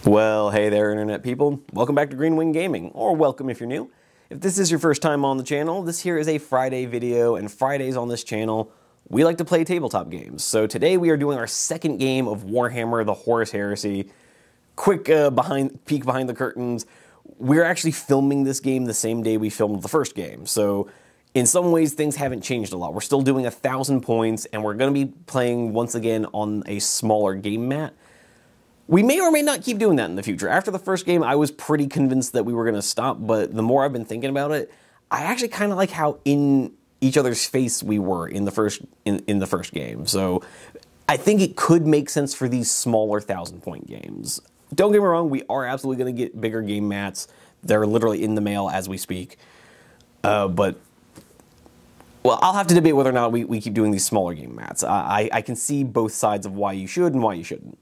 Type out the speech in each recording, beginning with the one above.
Well, hey there, Internet people. Welcome back to Green Wing Gaming, or welcome if you're new. If this is your first time on the channel, this here is a Friday video, and Fridays on this channel, we like to play tabletop games. So today we are doing our second game of Warhammer, the Horus Heresy. Quick peek behind the curtains. We're actually filming this game the same day we filmed the first game, so in some ways things haven't changed a lot. We're still doing 1,000 points, and we're going to be playing once again on a smaller game mat. We may or may not keep doing that in the future. After the first game, I was pretty convinced that we were going to stop, but the more I've been thinking about it, I actually kind of like how in each other's face we were in the first game. So I think it could make sense for these smaller 1,000-point games. Don't get me wrong, we are absolutely going to get bigger game mats. They're literally in the mail as we speak. But well, I'll have to debate whether or not we keep doing these smaller game mats. I can see both sides of why you should and why you shouldn't.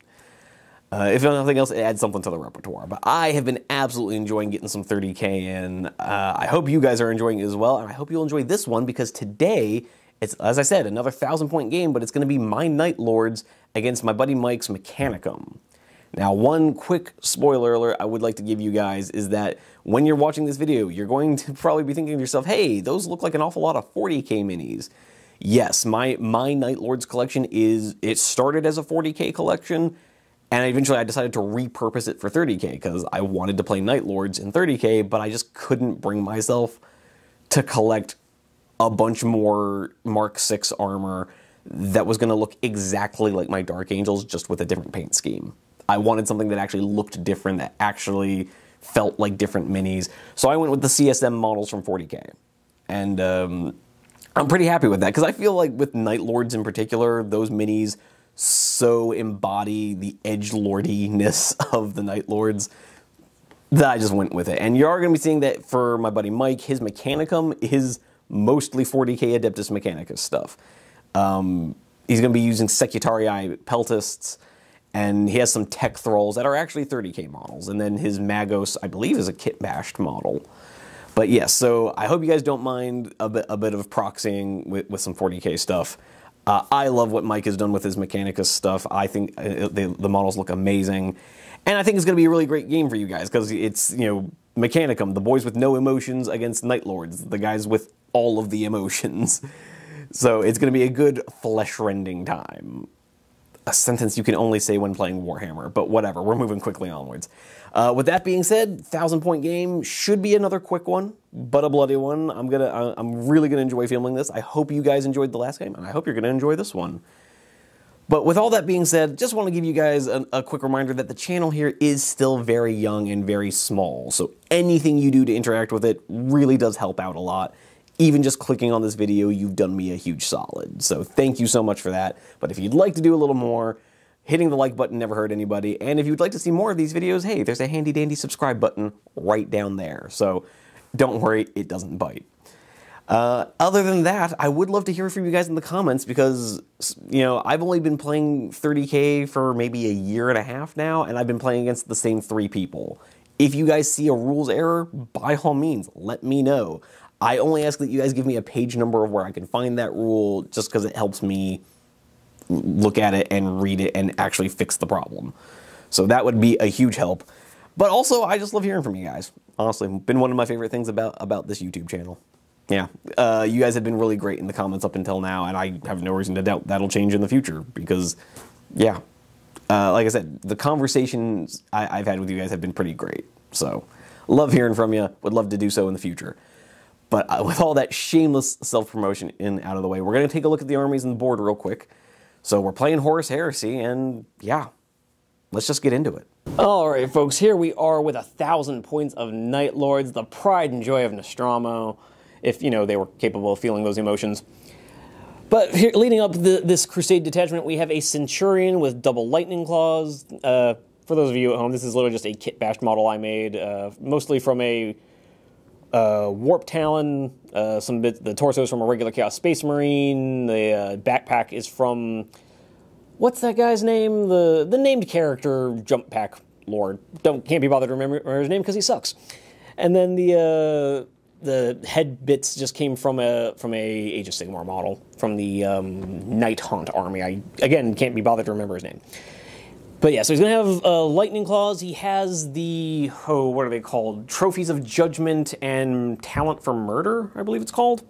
If nothing else, it adds something to the repertoire. But I have been absolutely enjoying getting some 30K in. I hope you guys are enjoying it as well, and I hope you'll enjoy this one, because today, it's, as I said, another 1,000-point game, but it's going to be my Night Lords against my buddy Mike's Mechanicum. Now, one quick spoiler alert I would like to give you guys is that when you're watching this video, you're going to probably be thinking to yourself, hey, those look like an awful lot of 40K minis. Yes, my Night Lords collection it started as a 40K collection, and eventually I decided to repurpose it for 30K because I wanted to play Night Lords in 30K, but I just couldn't bring myself to collect a bunch more Mark 6 armor that was going to look exactly like my Dark Angels, just with a different paint scheme. I wanted something that actually looked different, that actually felt like different minis. So I went with the CSM models from 40K. And I'm pretty happy with that, because I feel like with Night Lords in particular, those minis so embody the edgelordiness of the Night Lords that I just went with it. And you are going to be seeing that for my buddy Mike. His Mechanicum is mostly 40K Adeptus Mechanicus stuff. He's going to be using Secutarii Peltists, and he has some Tech Thralls that are actually 30K models. And then his Magos, I believe, is a kit-bashed model. But yes, so I hope you guys don't mind a bit of proxying with some 40K stuff. I love what Mike has done with his Mechanicus stuff. I think the models look amazing. And I think it's going to be a really great game for you guys, because it's, you know, Mechanicum, the boys with no emotions against Night Lords, the guys with all of the emotions. So it's going to be a good flesh-rending time. A sentence you can only say when playing Warhammer, but whatever, we're moving quickly onwards. With that being said, 1,000-point game should be another quick one, but a bloody one. I'm really gonna enjoy filming this. I hope you guys enjoyed the last game, and I hope you're gonna enjoy this one. But with all that being said, just want to give you guys a quick reminder that the channel here is still very young and very small, so anything you do to interact with it really does help out a lot. Even just clicking on this video, you've done me a huge solid. So thank you so much for that. But if you'd like to do a little more, hitting the like button never hurt anybody. And if you'd like to see more of these videos, hey, there's a handy dandy subscribe button right down there. So don't worry, it doesn't bite. Other than that, I would love to hear from you guys in the comments, because, you know, I've only been playing 30K for maybe a year and a half now, and I've been playing against the same 3 people. If you guys see a rules error, by all means, let me know. I only ask that you guys give me a page number of where I can find that rule, just because it helps me look at it and read it and actually fix the problem. So that would be a huge help. But also, I just love hearing from you guys. Honestly, been one of my favorite things about this YouTube channel. Yeah, you guys have been really great in the comments up until now, and I have no reason to doubt that'll change in the future, because, yeah, like I said, the conversations I've had with you guys have been pretty great. So, love hearing from you. Would love to do so in the future. But with all that shameless self-promotion out of the way, we're going to take a look at the armies on the board real quick. So we're playing Horus Heresy, and yeah, let's just get into it. All right, folks, here we are with 1,000 points of Night Lords, the pride and joy of Nostromo, if, you know, they were capable of feeling those emotions. But here, leading up to this Crusade detachment, we have a Centurion with double lightning claws. For those of you at home, this is literally just a kit-bashed model I made, mostly from a Warp Talon, some bits, the torso is from a regular Chaos Space Marine, the backpack is from, what's that guy's name? The named character Jump Pack Lord. Can't be bothered to remember his name because he sucks. And then the head bits just came from a Age of Sigmar model, from the Night Haunt army. I, again, can't be bothered to remember his name. But yeah, so he's going to have lightning claws. He has the, what are they called? Trophies of Judgment and Talent for Murder, I believe it's called.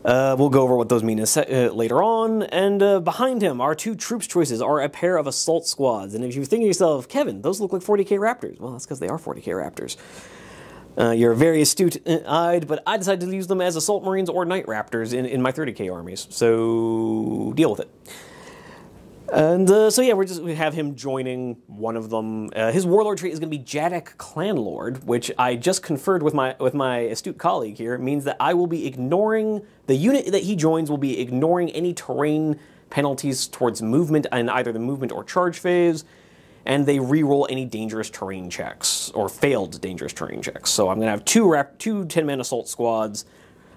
We'll go over what those mean later on. And behind him, our two troops choices are a pair of assault squads. And if you think to yourself, Kevin, those look like 40k Raptors. Well, that's because they are 40k Raptors. You're very astute-eyed, but I decided to use them as Assault Marines or Night Raptors in my 30k armies. So deal with it. And so yeah, we have him joining one of them. His warlord trait is going to be Jadek Clanlord, which I just conferred with my astute colleague here. It means that I will be ignoring the unit that he joins will be ignoring any terrain penalties towards movement in either the movement or charge phase, and they reroll any dangerous terrain checks or failed dangerous terrain checks. So I'm going to have two 10-man assault squads,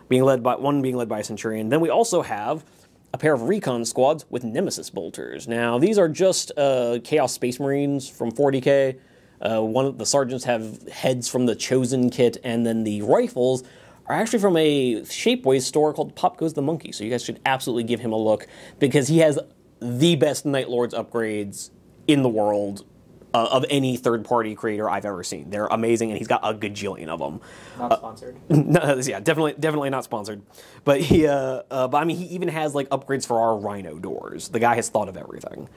one being led by a centurion. Then we also have a pair of recon squads with Nemesis bolters. Now, these are just Chaos Space Marines from 40k. One of the sergeants have heads from the Chosen kit, and then the rifles are actually from a Shapeways store called Pop Goes the Monkey. So you guys should absolutely give him a look, because he has the best Night Lords upgrades in the world of any third-party creator I've ever seen. They're amazing, and he's got a gajillion of them. Not sponsored. No, yeah, definitely not sponsored. But but I mean, he even has like upgrades for our Rhino doors. The guy has thought of everything.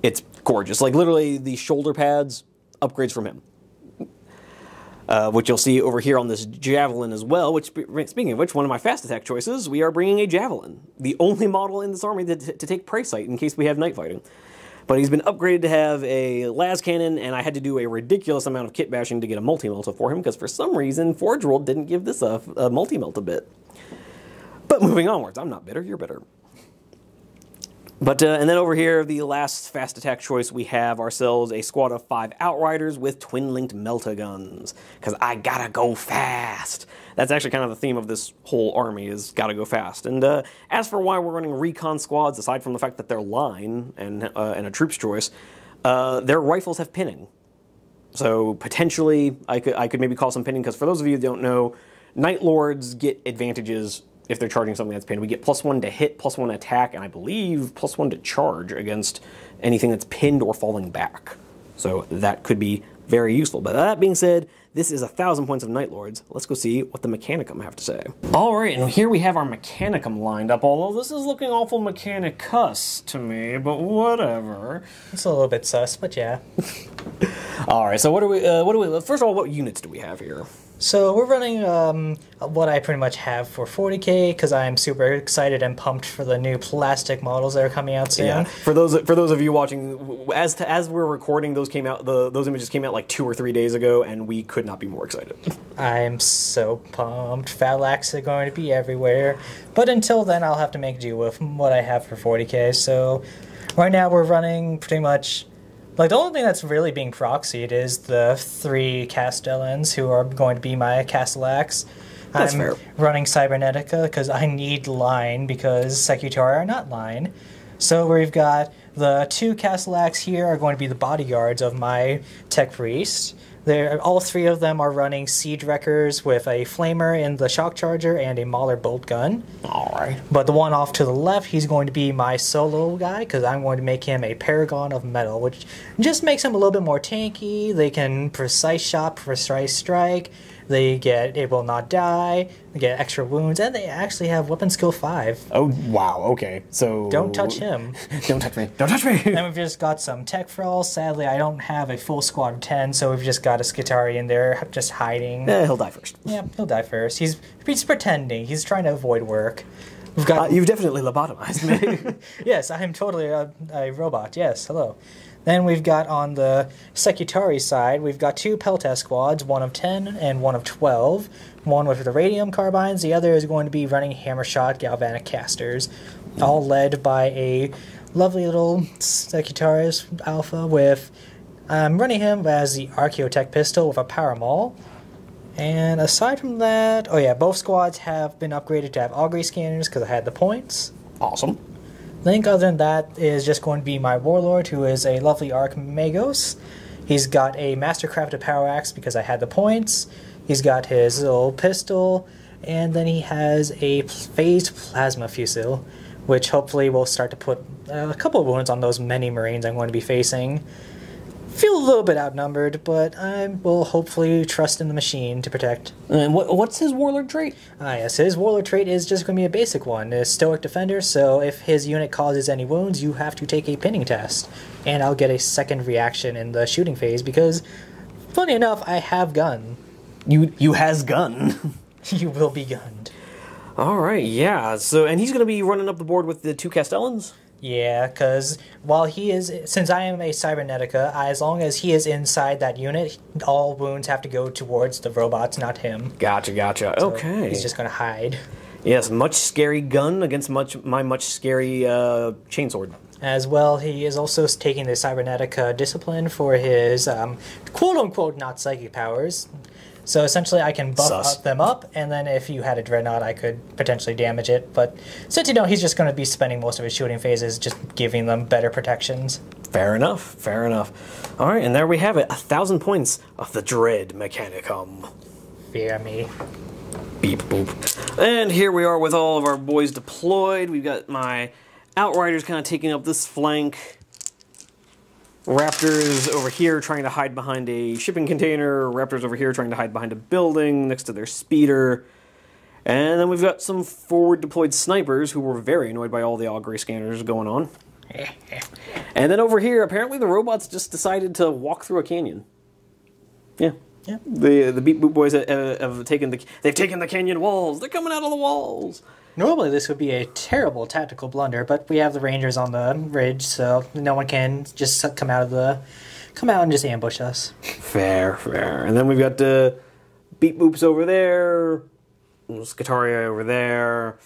It's gorgeous. Like literally, the shoulder pads, upgrades from him. Which you'll see over here on this Javelin as well, which, speaking of which, one of my fast attack choices, we are bringing a Javelin. The only model in this army to take prey sight in case we have night fighting. But he's been upgraded to have a las cannon, and I had to do a ridiculous amount of kit bashing to get a multi-melta for him, because for some reason, Forge World didn't give this a multi-melta bit. But moving onwards, I'm not bitter, you're bitter. But, and then over here, the last fast attack choice, we have ourselves a squad of 5 Outriders with twin-linked melta guns, because I gotta go fast. That's actually kind of the theme of this whole army, is gotta go fast. And as for why we're running recon squads, aside from the fact that they're line and a troops choice, their rifles have pinning. So potentially, I could maybe call some pinning, because for those of you who don't know, Night Lords get advantages if they're charging something that's pinned. We get +1 to hit, +1 attack, and I believe +1 to charge against anything that's pinned or falling back. So that could be very useful. But that being said, this is 1,000 points of Night Lords. Let's go see what the Mechanicum have to say. Alright, and here we have our Mechanicum lined up, although this is looking awful Mechanicus to me, but whatever. It's a little bit sus, but yeah. Alright, so what do we, first of all, what units do we have here? So we're running what I pretty much have for 40k, because I'm super excited and pumped for the new plastic models that are coming out soon. Yeah. For those of you watching, as we're recording, those images came out like 2 or 3 days ago, and we could not be more excited. I'm so pumped. Phalanx are going to be everywhere. But until then, I'll have to make do with what I have for 40k. So right now we're running pretty much, like, the only thing that's really being proxied is the 3 Castellans, who are going to be my Castellax. That's I'm fair. running Cybernetica because I need line, because Secutari are not line. So we've got the 2 Castellax here are going to be the bodyguards of my Tech Priest. All 3 of them are running Siege Wreckers with a Flamer in the Shock Charger and a Mauler Bolt Gun. Alright. But the one off to the left, he's going to be my solo guy, because I'm going to make him a Paragon of Metal, which just makes him a little bit more tanky. They can precise shot, precise strike. It will not die, they get extra wounds, and they actually have weapon skill 5. Oh, wow, okay. So don't touch him. Don't touch me. Don't touch me! And we've just got some tech thralls. Sadly, I don't have a full squad of 10, so we've just got a Skitari in there just hiding. He'll die first. Yeah, he'll die first. He's pretending. He's trying to avoid work. We've got. You've definitely lobotomized me. Yes, I am totally a robot. Yes, hello. Then we've got on the Secutari side, we've got 2 Peltas squads, one of 10 and one of 12. One with the radium carbines, the other is going to be running hammershot galvanic casters, all led by a lovely little Secutaris Alpha with, I'm running him as the Archaeotech pistol with a power maul. And aside from that, oh yeah, both squads have been upgraded to have augury scanners because I had the points. Awesome. I think other than that is just going to be my Warlord, who is a lovely Archmagos. He's got a Mastercrafted Power Axe because I had the points. He's got his little pistol, and then he has a phased plasma fusil, which hopefully will start to put a couple of wounds on those many Marines I'm going to be facing. Feel a little bit outnumbered, but I will hopefully trust in the machine to protect. And what's his Warlord trait? Yes, his Warlord trait is just going to be a basic one. It's Stoic Defender, so if his unit causes any wounds, you have to take a pinning test. And I'll get a second reaction in the shooting phase, because, funny enough, I have gun. You has gun. You will be gunned. Alright, yeah. So, and he's going to be running up the board with the 2 Castellans? Yeah, because while he is, since I am a Cybernetica, as long as he is inside that unit, all wounds have to go towards the robots, not him. Gotcha. So okay. he's just going to hide. Yes, much scary gun against my much scary chainsword. As well, he is also taking the Cybernetica discipline for his quote-unquote not psychic powers. So essentially I can buff them up, and then if you had a Dreadnought, I could potentially damage it. But since you know he's just going to be spending most of his shooting phases just giving them better protections. Fair enough. Alright, and there we have it. 1,000 points of the Dread Mechanicum. Fear me. Beep boop. And here we are with all of our boys deployed. We've got my Outriders kind of taking up this flank. Raptors over here trying to hide behind a shipping container. Raptors over here trying to hide behind a building next to their speeder. And then we've got some forward deployed snipers who were very annoyed by all the augury scanners going on. And then over here, apparently the robots just decided to walk through a canyon. Yeah. The Beep Boop boys have taken the canyon walls. They're coming out of the walls. Normally this would be a terrible tactical blunder, but we have the Rangers on the ridge, so no one can just come out and just ambush us. Fair. And then we've got Beep Boops over there, Scutaria over there,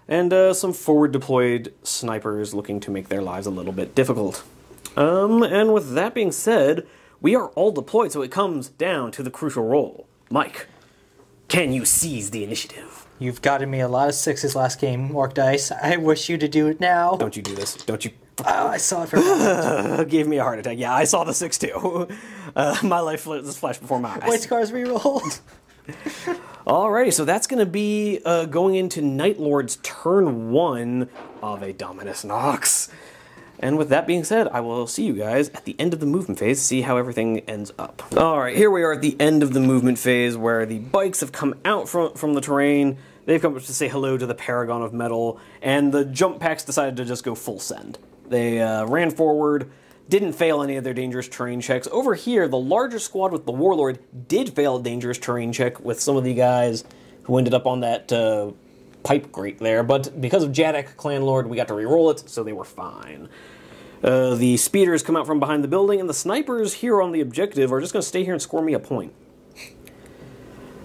and some forward deployed snipers looking to make their lives a little bit difficult. And with that being said, we are all deployed, so it comes down to the crucial role. Mike, can you seize the initiative? You've gotten me a lot of 6s last game, Orc Dice. I wish you to do it now. Don't you do this. Don't you... Oh, I saw it for a moment. Gave me a heart attack. Yeah, I saw the 6 too. My life just flashed before my eyes. White Scars reroll. Alrighty, so that's going to be going into Night Lord's turn 1 of a Dominus Nox. And with that being said, I will see you guys at the end of the movement phase, see how everything ends up. Alright, here we are at the end of the movement phase where the bikes have come out from the terrain. They've come up to say hello to the Paragon of Metal, and the jump packs decided to just go full send. They ran forward, didn't fail any of their dangerous terrain checks. Over here, the larger squad with the Warlord did fail a dangerous terrain check with some of the guys who ended up on that pipe grate there, but because of Jadek, Clan Lord, we got to re-roll it, so they were fine. The speeders come out from behind the building, and the snipers here on the objective are just going to stay here and score me a point.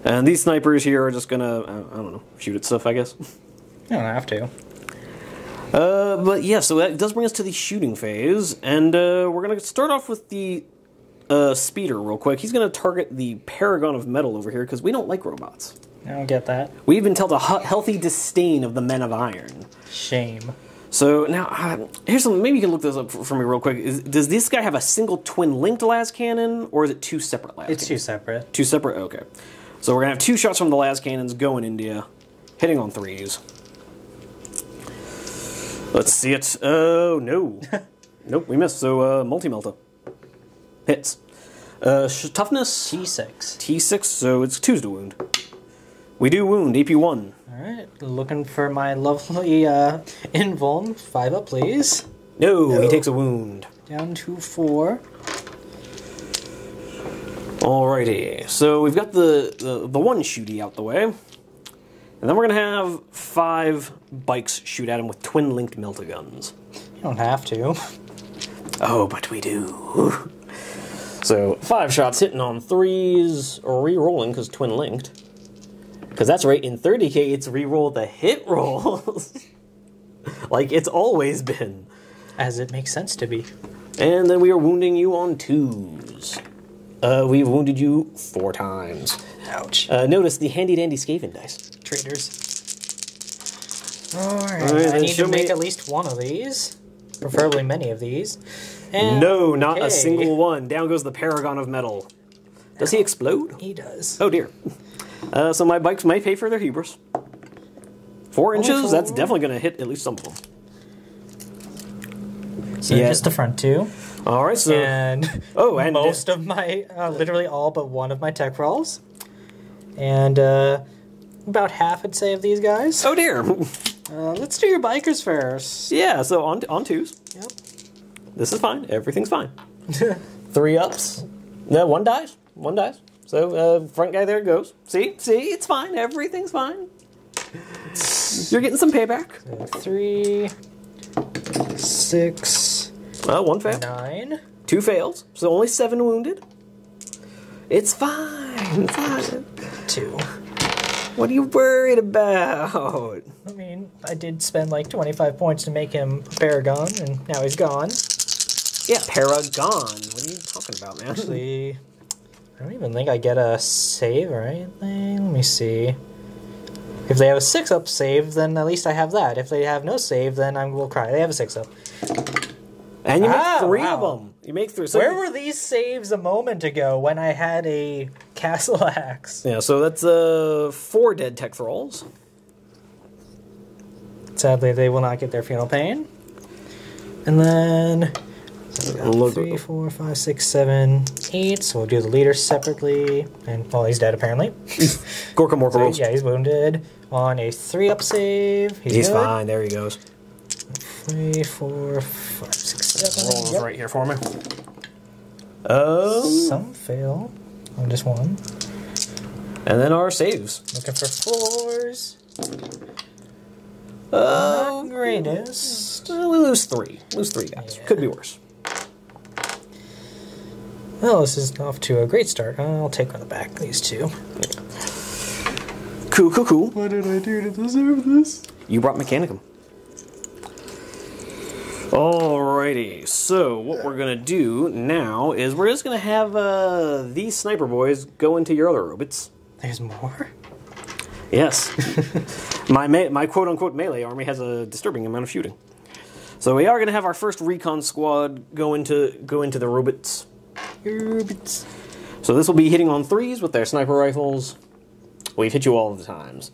And these snipers here are just going to, I don't know, shoot at stuff, I guess. You don't have to. But yeah, so that does bring us to the shooting phase, and we're going to start off with the speeder real quick. He's going to target the Paragon of Metal over here, because we don't like robots. I don't get that. We even tell a healthy disdain of the Men of Iron. Shame. So now, here's something, maybe you can look this up for me real quick. Does this guy have a single twin-linked las cannon, or is it 2 separate las cannons? It's 2 separate. 2 separate? Okay. So we're going to have 2 shots from the las cannons going India, hitting on 3s. Let's see it. Oh, no. Nope, we missed. So, multi-melta. Hits. Toughness? T6. T6, so it's 2s to wound. We do wound, AP 1. Alright, looking for my lovely invuln. 5 up, please. No, he takes a wound. Down to 4. Alrighty, so we've got the one shooty out the way. And then we're going to have 5 bikes shoot at him with twin-linked melta-guns. You don't have to. Oh, but we do. So, 5 shots hitting on 3s, or re-rolling because twin-linked. Because that's right, in 30k it's re-roll the hit rolls. Like it's always been. As it makes sense to be. And then we are wounding you on 2s. We've wounded you 4 times. Ouch. Notice the handy-dandy Skaven dice. Traitors. Alright, I need to make at least one of these. Preferably many of these. And, no, not a single one. Down goes the Paragon of Metal. Does he explode? He does. Oh dear. So my bikes may pay for their hubris. 4 inches, that's definitely going to hit at least some of them. So Yeah. just the front two. All right, so And and most of my, literally all but one of my tech rolls. And about half, I'd say, of these guys. oh dear. Let's do your bikers first. Yeah, so on 2s. Yep. This is fine. Everything's fine. 3 ups. No, 1 dies. 1 dies. So front guy there goes. See, it's fine. Everything's fine. You're getting some payback. So 3, 6, 1 fail. 9. 2 fails. So only 7 wounded. It's fine. It's fine. 2. What are you worried about? I mean, I did spend like 25 points to make him a Paragon, and now he's gone. Yeah, Paragon. What are you talking about, man? Actually, I don't even think I get a save or anything. Let me see. If they have a 6-up save, then at least I have that. If they have no save, then I will cry. They have a 6-up. And you make 3 wow. of them. You make 3. So Where were these saves a moment ago when I had a Castle Axe? Yeah, so that's 4 dead tech thralls. Sadly, they will not get their Funeral Pain. And then... So we got 3, 4, 5, 6, 7, 8. So we'll do the leader separately. And, well, he's dead, apparently. Gorka Morka So, rolls. yeah, he's wounded. On a 3-up save. He's good. fine. There he goes. 3, 4, 5, 6, 7. Rolls Yep. right here for me. Some fail on just one. And then our saves. Looking for 4s. Oh, Not greatest. we lose 3. Lose 3 guys. Yeah. Could be worse. Well, this is off to a great start. I'll take on the back these 2. Cool. What did I do to deserve this? You brought Mechanicum. Alrighty, so what we're going to do now is we're just going to have these sniper boys go into your other robots. There's more? Yes. my quote-unquote melee army has a disturbing amount of shooting. So we are going to have our first recon squad go into the robots. So this will be hitting on 3s with their sniper rifles. We've hit you all of the times.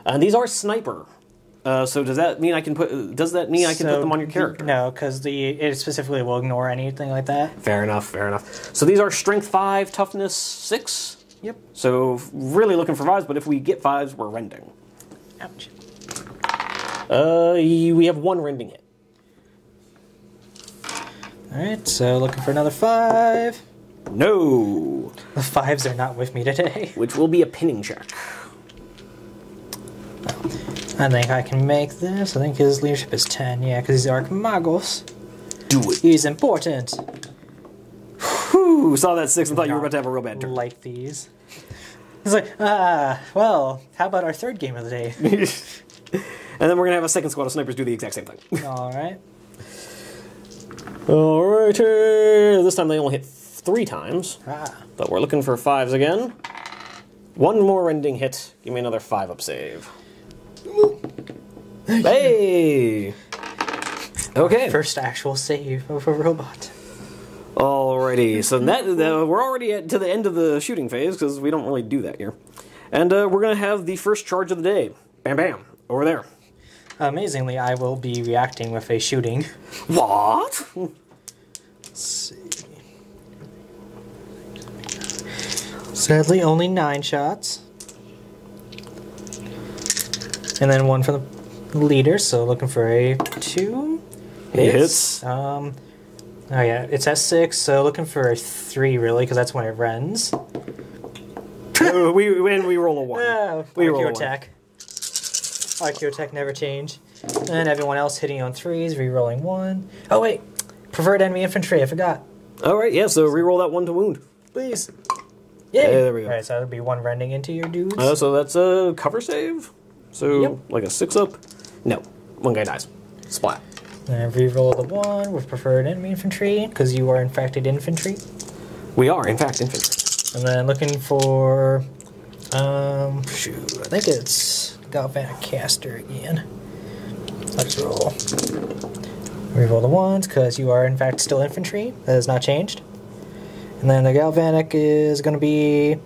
And these are sniper. So does that mean I can put them on your character? No, because it specifically will ignore anything like that. Fair enough. So these are strength 5, toughness 6. Yep. So really looking for 5s, but if we get 5s, we're rending. Ouch. We have 1 rending hit. Alright, so looking for another 5. No. The 5s are not with me today. Which will be a pinning check. I think I can make this. I think his leadership is 10. Yeah, because he's Archimagos. Do it. He's important. Whew, saw that 6 and thought you were about to have a real bad turn. Like these. He's like, well, how about our 3rd game of the day? And then we're going to have a second squad of snipers do the exact same thing. Alright. Alrighty. This time they only hit 3 times. But we're looking for 5s again. 1 more rending hit. Give me another 5-up save. Hey! Okay. First actual save of a robot. Alrighty, so we're already to the end of the shooting phase, because we don't really do that here. And we're going to have the first charge of the day. Bam, bam, over there. Amazingly, I will be reacting with a shooting. What? Let's see. Sadly, only 9 shots. And then 1 for the leader, so looking for a 2. Hits. Oh yeah, it's S6, so looking for a 3 really, because that's when it rends. we roll a 1. We roll a 1. Attack. IQ attack never change. And everyone else hitting on 3s, re-rolling 1. Oh wait, preferred enemy infantry, I forgot. Alright, yeah, so re-roll that 1 to wound. Please. Yay! Hey, there we go. Alright, so that'll be 1 rending into your dudes. So that's a cover save? So, Yep. like a 6-up? No, 1 guy dies. Splat. And re-roll the 1 with preferred enemy infantry, because you are infected infantry. We are, in fact, infantry. And then looking for, shoot, I think it's Galvanic Caster again. Let's roll. Re-roll the 1s, because you are in fact still infantry. That has not changed. And then the Galvanic is going to be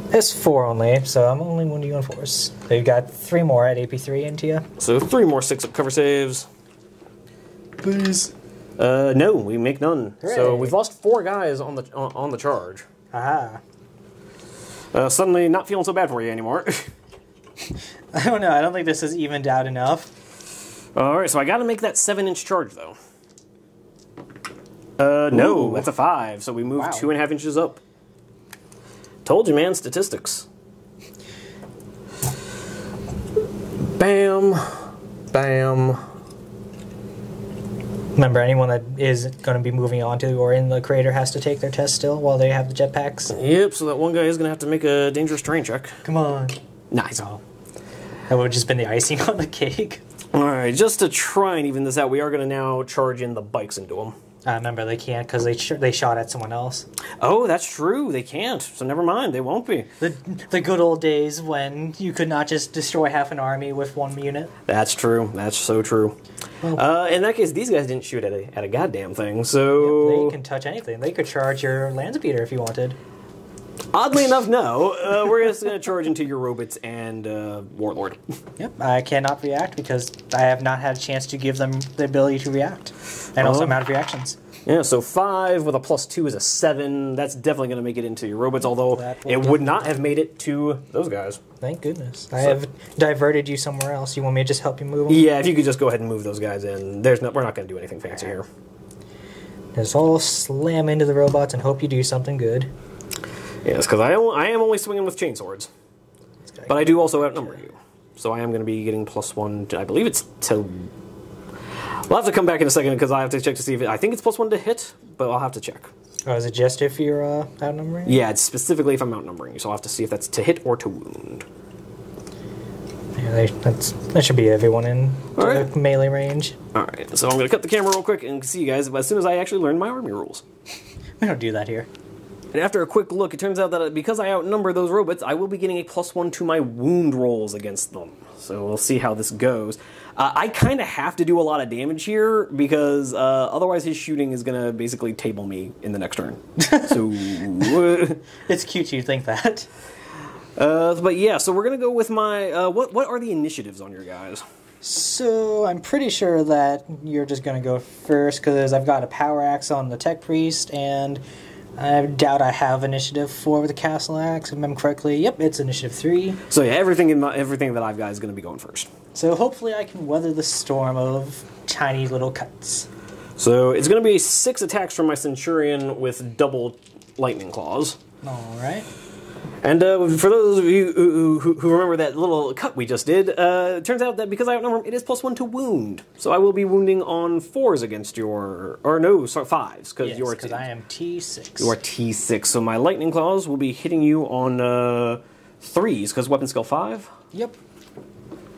S4 only, so I'm only wounding you on 4s. So you got 3 more at AP3 into you. So 3 more 6-up cover saves. Please. No, we make none. Hooray. So we've lost 4 guys on the charge. Aha. Suddenly not feeling so bad for you anymore. I don't know. I don't think this is evened out enough. Alright, so I gotta make that 7-inch charge, though. No, that's a 5, so we move 2.5 inches up. Told you, man, statistics. Bam. Bam. Remember, anyone that is going to be moving on to or in the crater has to take their test still while they have the jetpacks. Yep, so that one guy is going to have to make a dangerous terrain check. Come on. Nice. Oh. That would have just been the icing on the cake. Alright, just to try and even this out, we are going to now charge in the bikes into them. Remember, they can't because they shot at someone else. Oh, that's true. They can't. So never mind. They won't be. The good old days when you could not just destroy half an army with 1 unit. That's true. That's so true. Well, in that case, these guys didn't shoot at a goddamn thing, so... Yep, they can touch anything. They could charge your Landspeeder if you wanted. Oddly enough, no. We're just going to charge into your robots and Warlord. Yep, I cannot react because I have not had a chance to give them the ability to react. And also amount of reactions. Yeah, so 5 with a +2 is a 7. That's definitely going to make it into your robots, although it would not have made it to those guys. Thank goodness. I have diverted you somewhere else. You want me to just help you move them? Yeah, if you could just go ahead and move those guys in. We're not going to do anything fancy here. Just all slam into the robots and hope you do something good. Yes, because I am only swinging with chainswords. But I do also outnumber you. So I am going to be getting +1 to, I believe it's to... We'll have to come back in a second because I have to check to see if I think it's +1 to hit, but I'll have to check. Oh, is it just if you're outnumbering? Yeah, it's specifically if I'm outnumbering you, so I'll have to see if that's to hit or to wound. Yeah, that should be everyone in melee range. Alright, so I'm going to cut the camera real quick and see you guys as soon as I actually learn my army rules. We don't do that here. And after a quick look, it turns out that because I outnumber those robots, I will be getting a +1 to my wound rolls against them. So we'll see how this goes. I kind of have to do a lot of damage here because otherwise his shooting is going to basically table me in the next turn. So it's cute you think that. But yeah, so we're going to go with my... what are the initiatives on your guys? So I'm pretty sure that you're just going to go first because I've got a power axe on the tech priest and... I doubt I have initiative 4 with the castle axe, if I remember correctly. Yep, it's initiative 3. So yeah, everything that I've got is going to be going first. So hopefully I can weather the storm of tiny little cuts. So it's going to be 6 attacks from my Centurion with double lightning claws. Alright. And for those of you who remember that little cut we just did, it turns out that because I outnumber him, it is +1 to wound. So I will be wounding on 4s against your... Or no, sorry, 5s. Yes, because I am T6. You are T6. So my lightning claws will be hitting you on 3s, because weapon skill 5? Yep.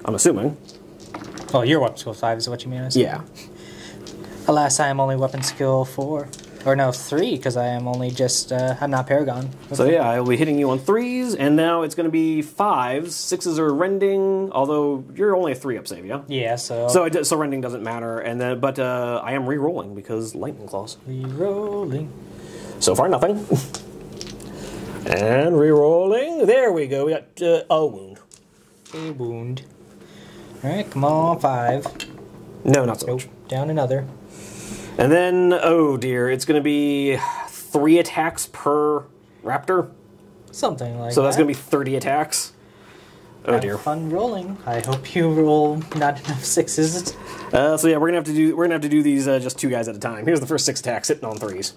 I'm assuming. Oh, your weapon skill 5 is what you mean? Yeah. Alas, I am only weapon skill 4. Or no, 3, because I am only just, I'm not Paragon. So yeah, I will be hitting you on 3s, and now it's going to be 5s. 6s are rending, although you're only a 3-up save, yeah? Yeah, so... So rending doesn't matter, and then, but I am re-rolling because lightning claws. Re-rolling. So far, nothing. And re-rolling. There we go. We got a wound. A wound. Alright, come on, 5. No, not so much. Down another. And then, oh dear, it's going to be 3 attacks per raptor. Something like that. So that's going to be 30 attacks. Oh dear. Have fun rolling. I hope you roll not enough 6s. So yeah, we're gonna have to do these just 2 guys at a time. Here's the first 6 attacks hitting on 3s.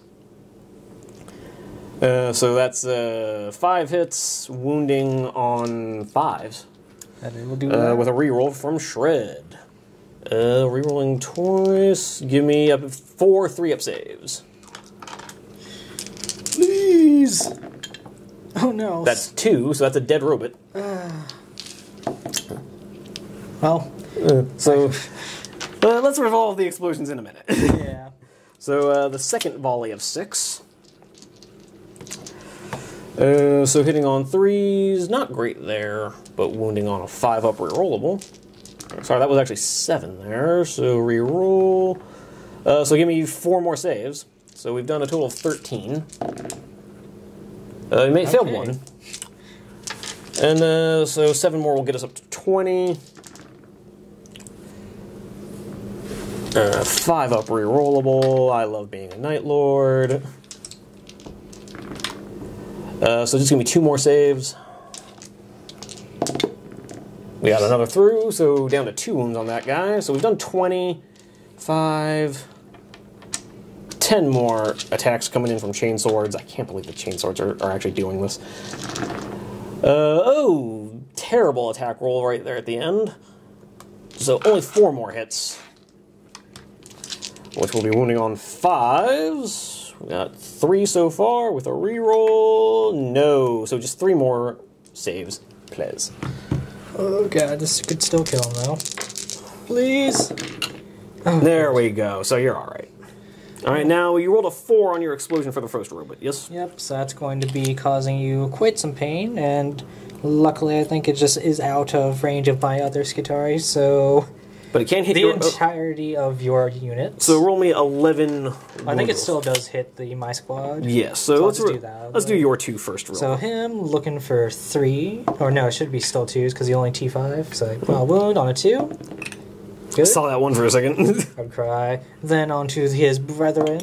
So that's 5 hits, wounding on 5s. That will do that. With a reroll from Shred. Rerolling twice. Give me up 4 3-up saves. Please. Oh no. That's 2, so that's a dead robot. Well. So let's revolve the explosions in a minute. Yeah. So the second volley of 6. So hitting on 3s, not great there, but wounding on a 5-up rerollable. Sorry, that was actually 7 there, so reroll. So give me 4 more saves. So we've done a total of 13. You may failed 1. And so 7 more will get us up to 20. 5 up rerollable. I love being a Night Lord. So just gonna be 2 more saves. We got another through, so down to 2 wounds on that guy. So we've done 20, 5, 10 more attacks coming in from chainswords. I can't believe the chainswords are actually doing this. Oh, terrible attack roll right there at the end. So only 4 more hits, which will be wounding on 5s. We got 3 so far with a reroll. No, so just 3 more saves, please. Oh god, this could still kill him though. Please. Oh, there we go. So you're all right. All right, now you rolled a 4 on your explosion for the first robot. Yes. Yep. So that's going to be causing you quite some pain, and luckily, I think it just is out of range of my other Skitarii. So. But it can't hit the your entirety of your units. So roll me 11. I think it still does hit my squad. Yes. So let's do that. Let's do your 2 first roll. So him looking for 3, or no, it should be still 2s because he only T5. So wound on a 2. Good. I saw that one for a second. I'd cry. Then onto his brethren.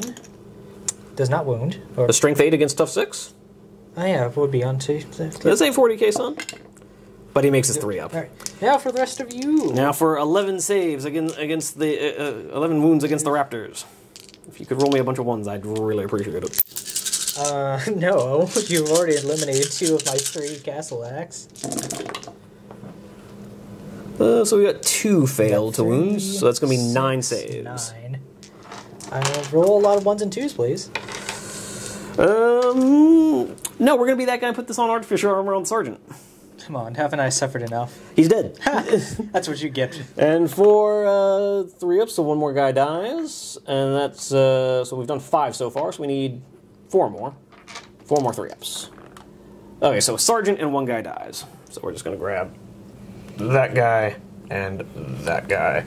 Does not wound. Or a strength 8 against tough 6. Oh yeah, it would be on 2. That's a 40k, son. But he makes his 3 up. All right. Now for the rest of you. Now for 11 saves against the 11 wounds against the raptors. If you could roll me a bunch of 1s, I'd really appreciate it. No, you've already eliminated 2 of my 3 castle acts. So we got 2 failed to wounds, so that's going to be 9 saves. 9. Roll a lot of 1s and 2s, please. No, we're going to be that guy and put this on artificial armor on the sergeant. Come on, haven't I suffered enough? He's dead. That's what you get. And for 3 ups, so 1 more guy dies, and that's so we've done 5 so far. So we need 4 more, 4 more 3 ups. Okay, so a sergeant and 1 guy dies. So we're just gonna grab that guy and that guy.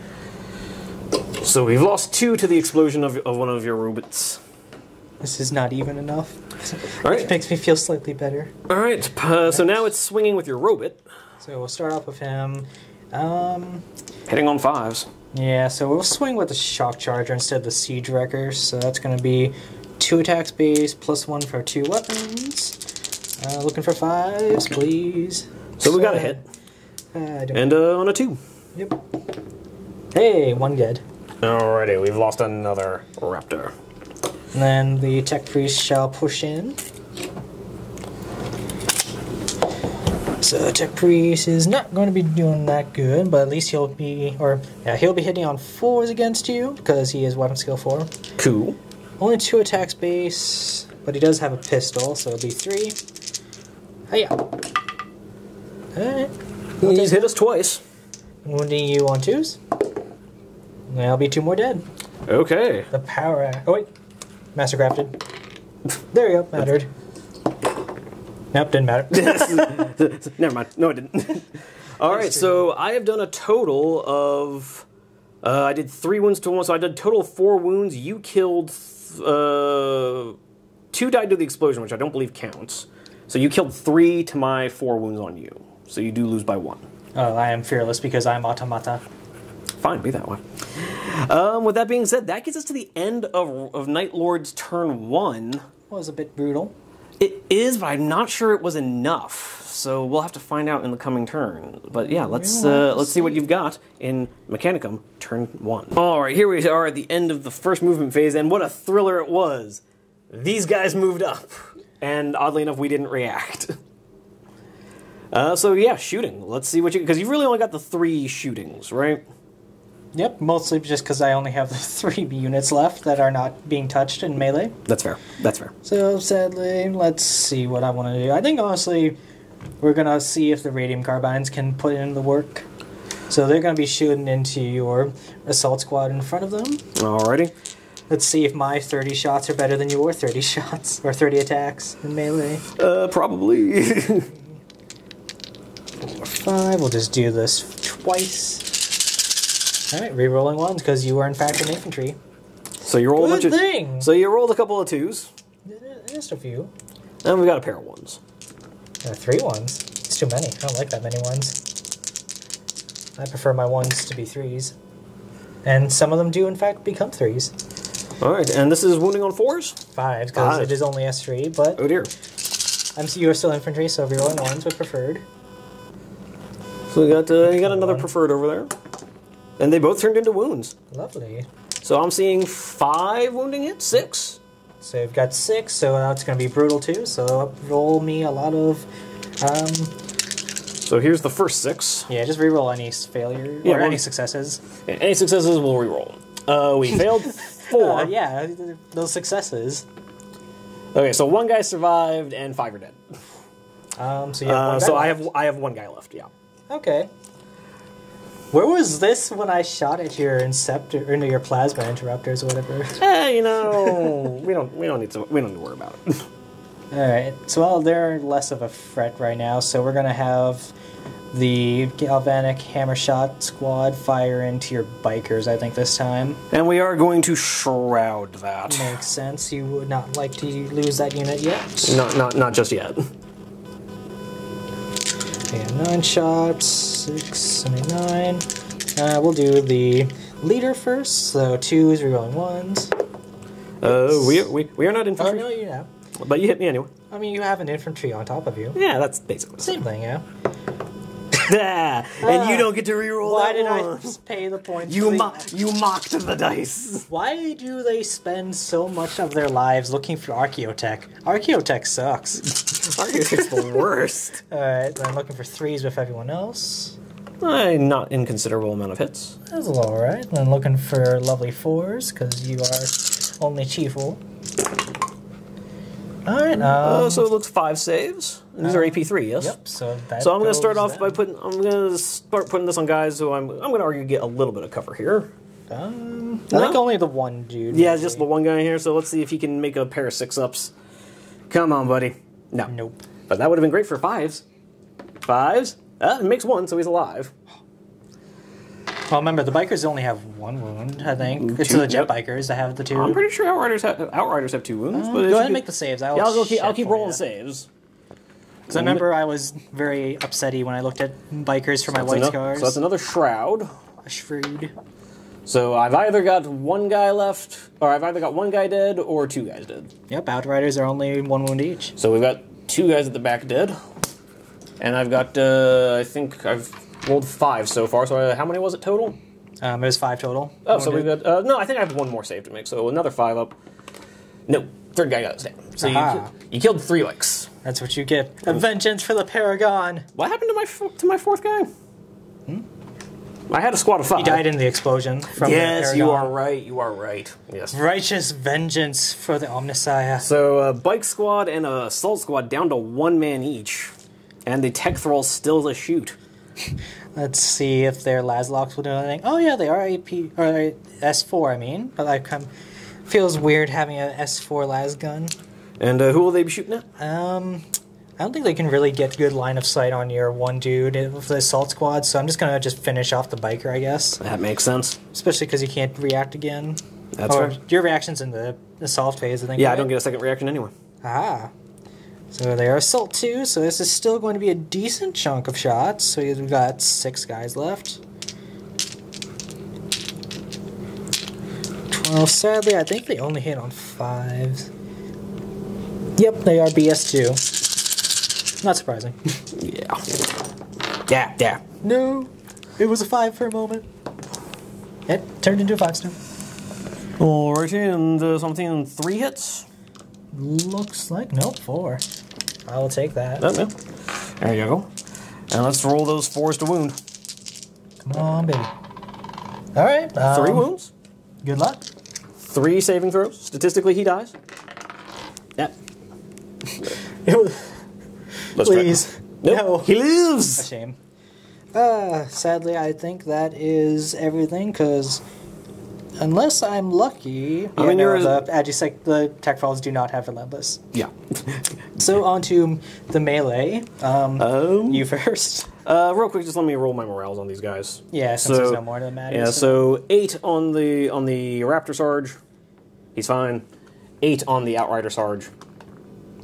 So we've lost 2 to the explosion of one of your robots. This is not even enough. All right. Which makes me feel slightly better. All right, so now it's swinging with your robot. So we'll start off with him. Hitting on 5s. Yeah, so we'll swing with the shock charger instead of the siege wrecker. So that's going to be 2 attacks base plus 1 for 2 weapons. Looking for 5s, please. So we got a hit. And on a 2. Yep. Hey, 1 dead. Alrighty, we've lost another raptor. And then the tech priest shall push in. So tech priest is not going to be doing that good, but at least he'll be hitting on 4s against you because he is weapon skill 4. Cool. Only 2 attacks base, but he does have a pistol, so it'll be 3. Hiya. Alright. He's hit us twice. Wounding you on 2s. There'll be 2 more dead. Okay. The power act. Oh wait. Master crafted. There you go. Mattered. Nope, didn't matter. Never mind. No, it didn't. All right, so I have done a total of... I did 3 wounds to 1, so I did a total of 4 wounds. You killed... 2 died to the explosion, which I don't believe counts. So you killed 3 to my 4 wounds on you. So you do lose by 1. Oh, I am fearless because I'm automata. Fine, be that way. With that being said, that gets us to the end of Night Lord's turn 1. Was a bit brutal. It is, but I'm not sure it was enough. So we'll have to find out in the coming turn. But yeah, let's see what you've got in Mechanicum turn 1. All right, here we are at the end of the first movement phase, and what a thriller it was. These guys moved up, and oddly enough, we didn't react. So yeah, shooting. Let's see what you... Because you've really only got the 3 shootings, right? Yep, mostly just because I only have the 3 units left that are not being touched in melee. That's fair. That's fair. So, sadly, let's see what I want to do. I think, honestly, we're going to see if the radium carbines can put in the work. So they're going to be shooting into your assault squad in front of them. Alrighty. Let's see if my 30 shots are better than your 30 shots, or 30 attacks in melee. Probably. 4, 5, we'll just do this twice. Alright, re-rolling 1s, because you are in fact an infantry. So you roll a bunch of... So you rolled a couple of 2s. Just a few. And we got a pair of 1s. 3 1s. It's too many. I don't like that many 1s. I prefer my 1s to be 3s. And some of them do, in fact, become 3s. All right, and this is wounding on 4s? 5, because it is only S3, but... Oh, dear. You are still infantry, so rerolling 1s with preferred. So you got another preferred over there. And they both turned into wounds. Lovely. So I'm seeing 5 wounding hits, 6. So you've got 6, so now it's going to be brutal too. So roll me a lot of... So here's the first 6. Yeah, just reroll any failure or any successes. Yeah, any successes, we'll reroll. We failed 4. Yeah, those successes. Okay, so 1 guy survived and 5 are dead. So you have 1 guy left. I have 1 guy left. Yeah. Okay. Where was this when I shot at your Inceptor or your plasma interrupters or whatever? You know, we don't need to worry about it. All right. So well, they're less of a threat right now. So we're gonna have the galvanic hammer shot squad fire into your bikers, I think, this time. And we are going to shroud that. Makes sense. You would not like to lose that unit yet. Not just yet. Okay, 9 shots, 6, 9. We'll do the leader first. So 2s, rerolling 1s. We are not infantry. Oh no, you have. But you hit me anyway. I mean, you have an infantry on top of you. Yeah, that's basically Same thing, yeah. And you don't get to reroll Why that did one. I pay the points? You mocked the dice. Why do they spend so much of their lives looking for Archaeotech? Archaeotech sucks. Archaeotech's the worst. Alright, then I'm looking for 3s with everyone else. Not inconsiderable amount of hits. That's alright. Then looking for lovely 4s, because you are only chieful. Alright, so it looks 5 saves. And these are AP3, yes? Yep, so that So I'm going to start off down. by putting this on guys who I'm going to argue get a little bit of cover here. I think only the one dude. Yeah, just the one guy here, so let's see if he can make a pair of 6-ups. Come on, buddy. No. Nope. But that would have been great for 5s. 5s? It makes 1, so he's alive. Well, remember, the bikers only have 1 wound, I think. It's the jet bikers that have the 2. I'm pretty sure Outriders have 2 wounds. But Go ahead and make the saves. I'll keep rolling saves. Because I remember I was very upsetty when I looked at bikers for my white scars. So that's another shroud. A shrewd. So I've either got 1 guy left, or I've either got 1 guy dead or 2 guys dead. Yep, Outriders are only 1 wound each. So we've got 2 guys at the back dead. And I've got, I think I've rolled 5 so far. So how many was it total? There's 5 total. Oh, so we've got, no, I think I have 1 more save to make. So another 5 up. No, 3rd guy goes down. So you killed 3 licks. That's what you get. A vengeance for the Paragon. What happened to my 4th guy? I had a squad of 5. He died in the explosion from the Paragon. You are right. You are right. Yes. Righteous vengeance for the Omnissiah. So bike squad and a assault squad down to 1 man each, and the tech thrall's still to shoot. Let's see if their Laszlocks will do anything. Oh yeah, they are AP or S4. I mean, but like feels weird having a S4 las gun. And who will they be shooting at? I don't think they can really get good line of sight on your one dude with the assault squad, so I'm just gonna finish off the biker, I guess. That makes sense. Especially because you can't react again. That's right. Your reaction's in the assault phase, I think. Yeah, right? I don't get a second reaction anyway. Ah. So they are assault 2, so this is still going to be a decent chunk of shots. So we've got 6 guys left. 12, sadly, I think they only hit on 5s. Yep, they are BS2. Not surprising. Yeah. No, it was a 5 for a moment. It turned into a 5-star. Alrighty, and something 3 hits? Looks like, nope, 4. I will take that. Oh, yeah. There you go. And let's roll those 4s to wound. Come on, baby. Alright. 3 wounds. Good luck. 3 saving throws. Statistically, he dies. Yep. It was... Please. Nope. No. He lives! A shame. Sadly, I think that is everything, because unless I'm lucky... I mean, the tech falls do not have relentless. Yeah. So, on to the melee. You first. Real quick, just let me roll my morales on these guys. Yeah, since there's no more than that. Yeah, so 8 on the Raptor Sarge. He's fine. 8 on the Outrider Sarge.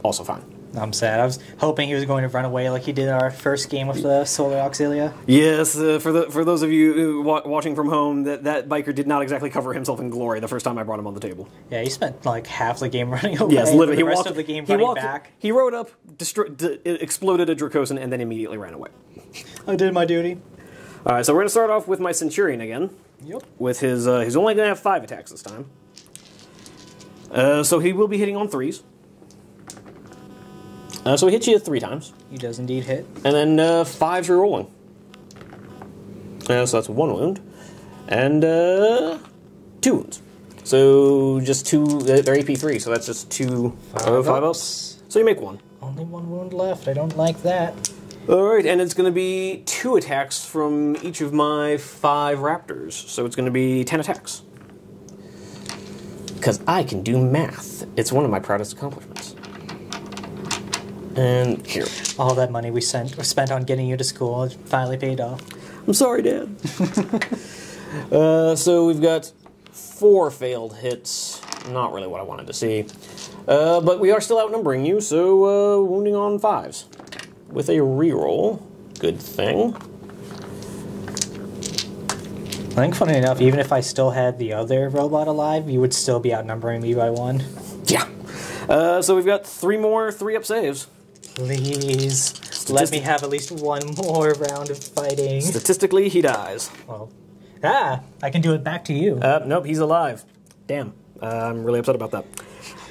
Also fine. I'm sad. I was hoping he was going to run away like he did in our first game with the Solar Auxilia. Yes, for those of you who watching from home, that biker did not exactly cover himself in glory the first time I brought him on the table. Yeah, he spent like half the game running away. Yes, literally. The rest of the game running back. He rode up, exploded a Dracosan, and then immediately ran away. I did my duty. All right, so we're going to start off with my Centurion again. Yep. With his, he's only going to have 5 attacks this time. So he will be hitting on 3s. So he hits you 3 times. He does indeed hit. And then 5s rerolling. So that's 1 wound. And 2 wounds. So just 2, they're AP 3, so that's just 2 5 ups. So you make 1. Only 1 wound left. I don't like that. Alright, and it's going to be 2 attacks from each of my 5 raptors. So it's going to be 10 attacks. Because I can do math. It's one of my proudest accomplishments. And here. All that money we spent on getting you to school finally paid off. I'm sorry, Dad. So we've got 4 failed hits. Not really what I wanted to see. But we are still outnumbering you, so wounding on 5s. With a reroll. Good thing. I think, funny enough, even if I still had the other robot alive, you would still be outnumbering me by 1. Yeah. So we've got 3 more 3-up saves. Please, let me have at least 1 more round of fighting. Statistically, he dies. Well, I can do it back to you. Nope, he's alive. Damn. I'm really upset about that.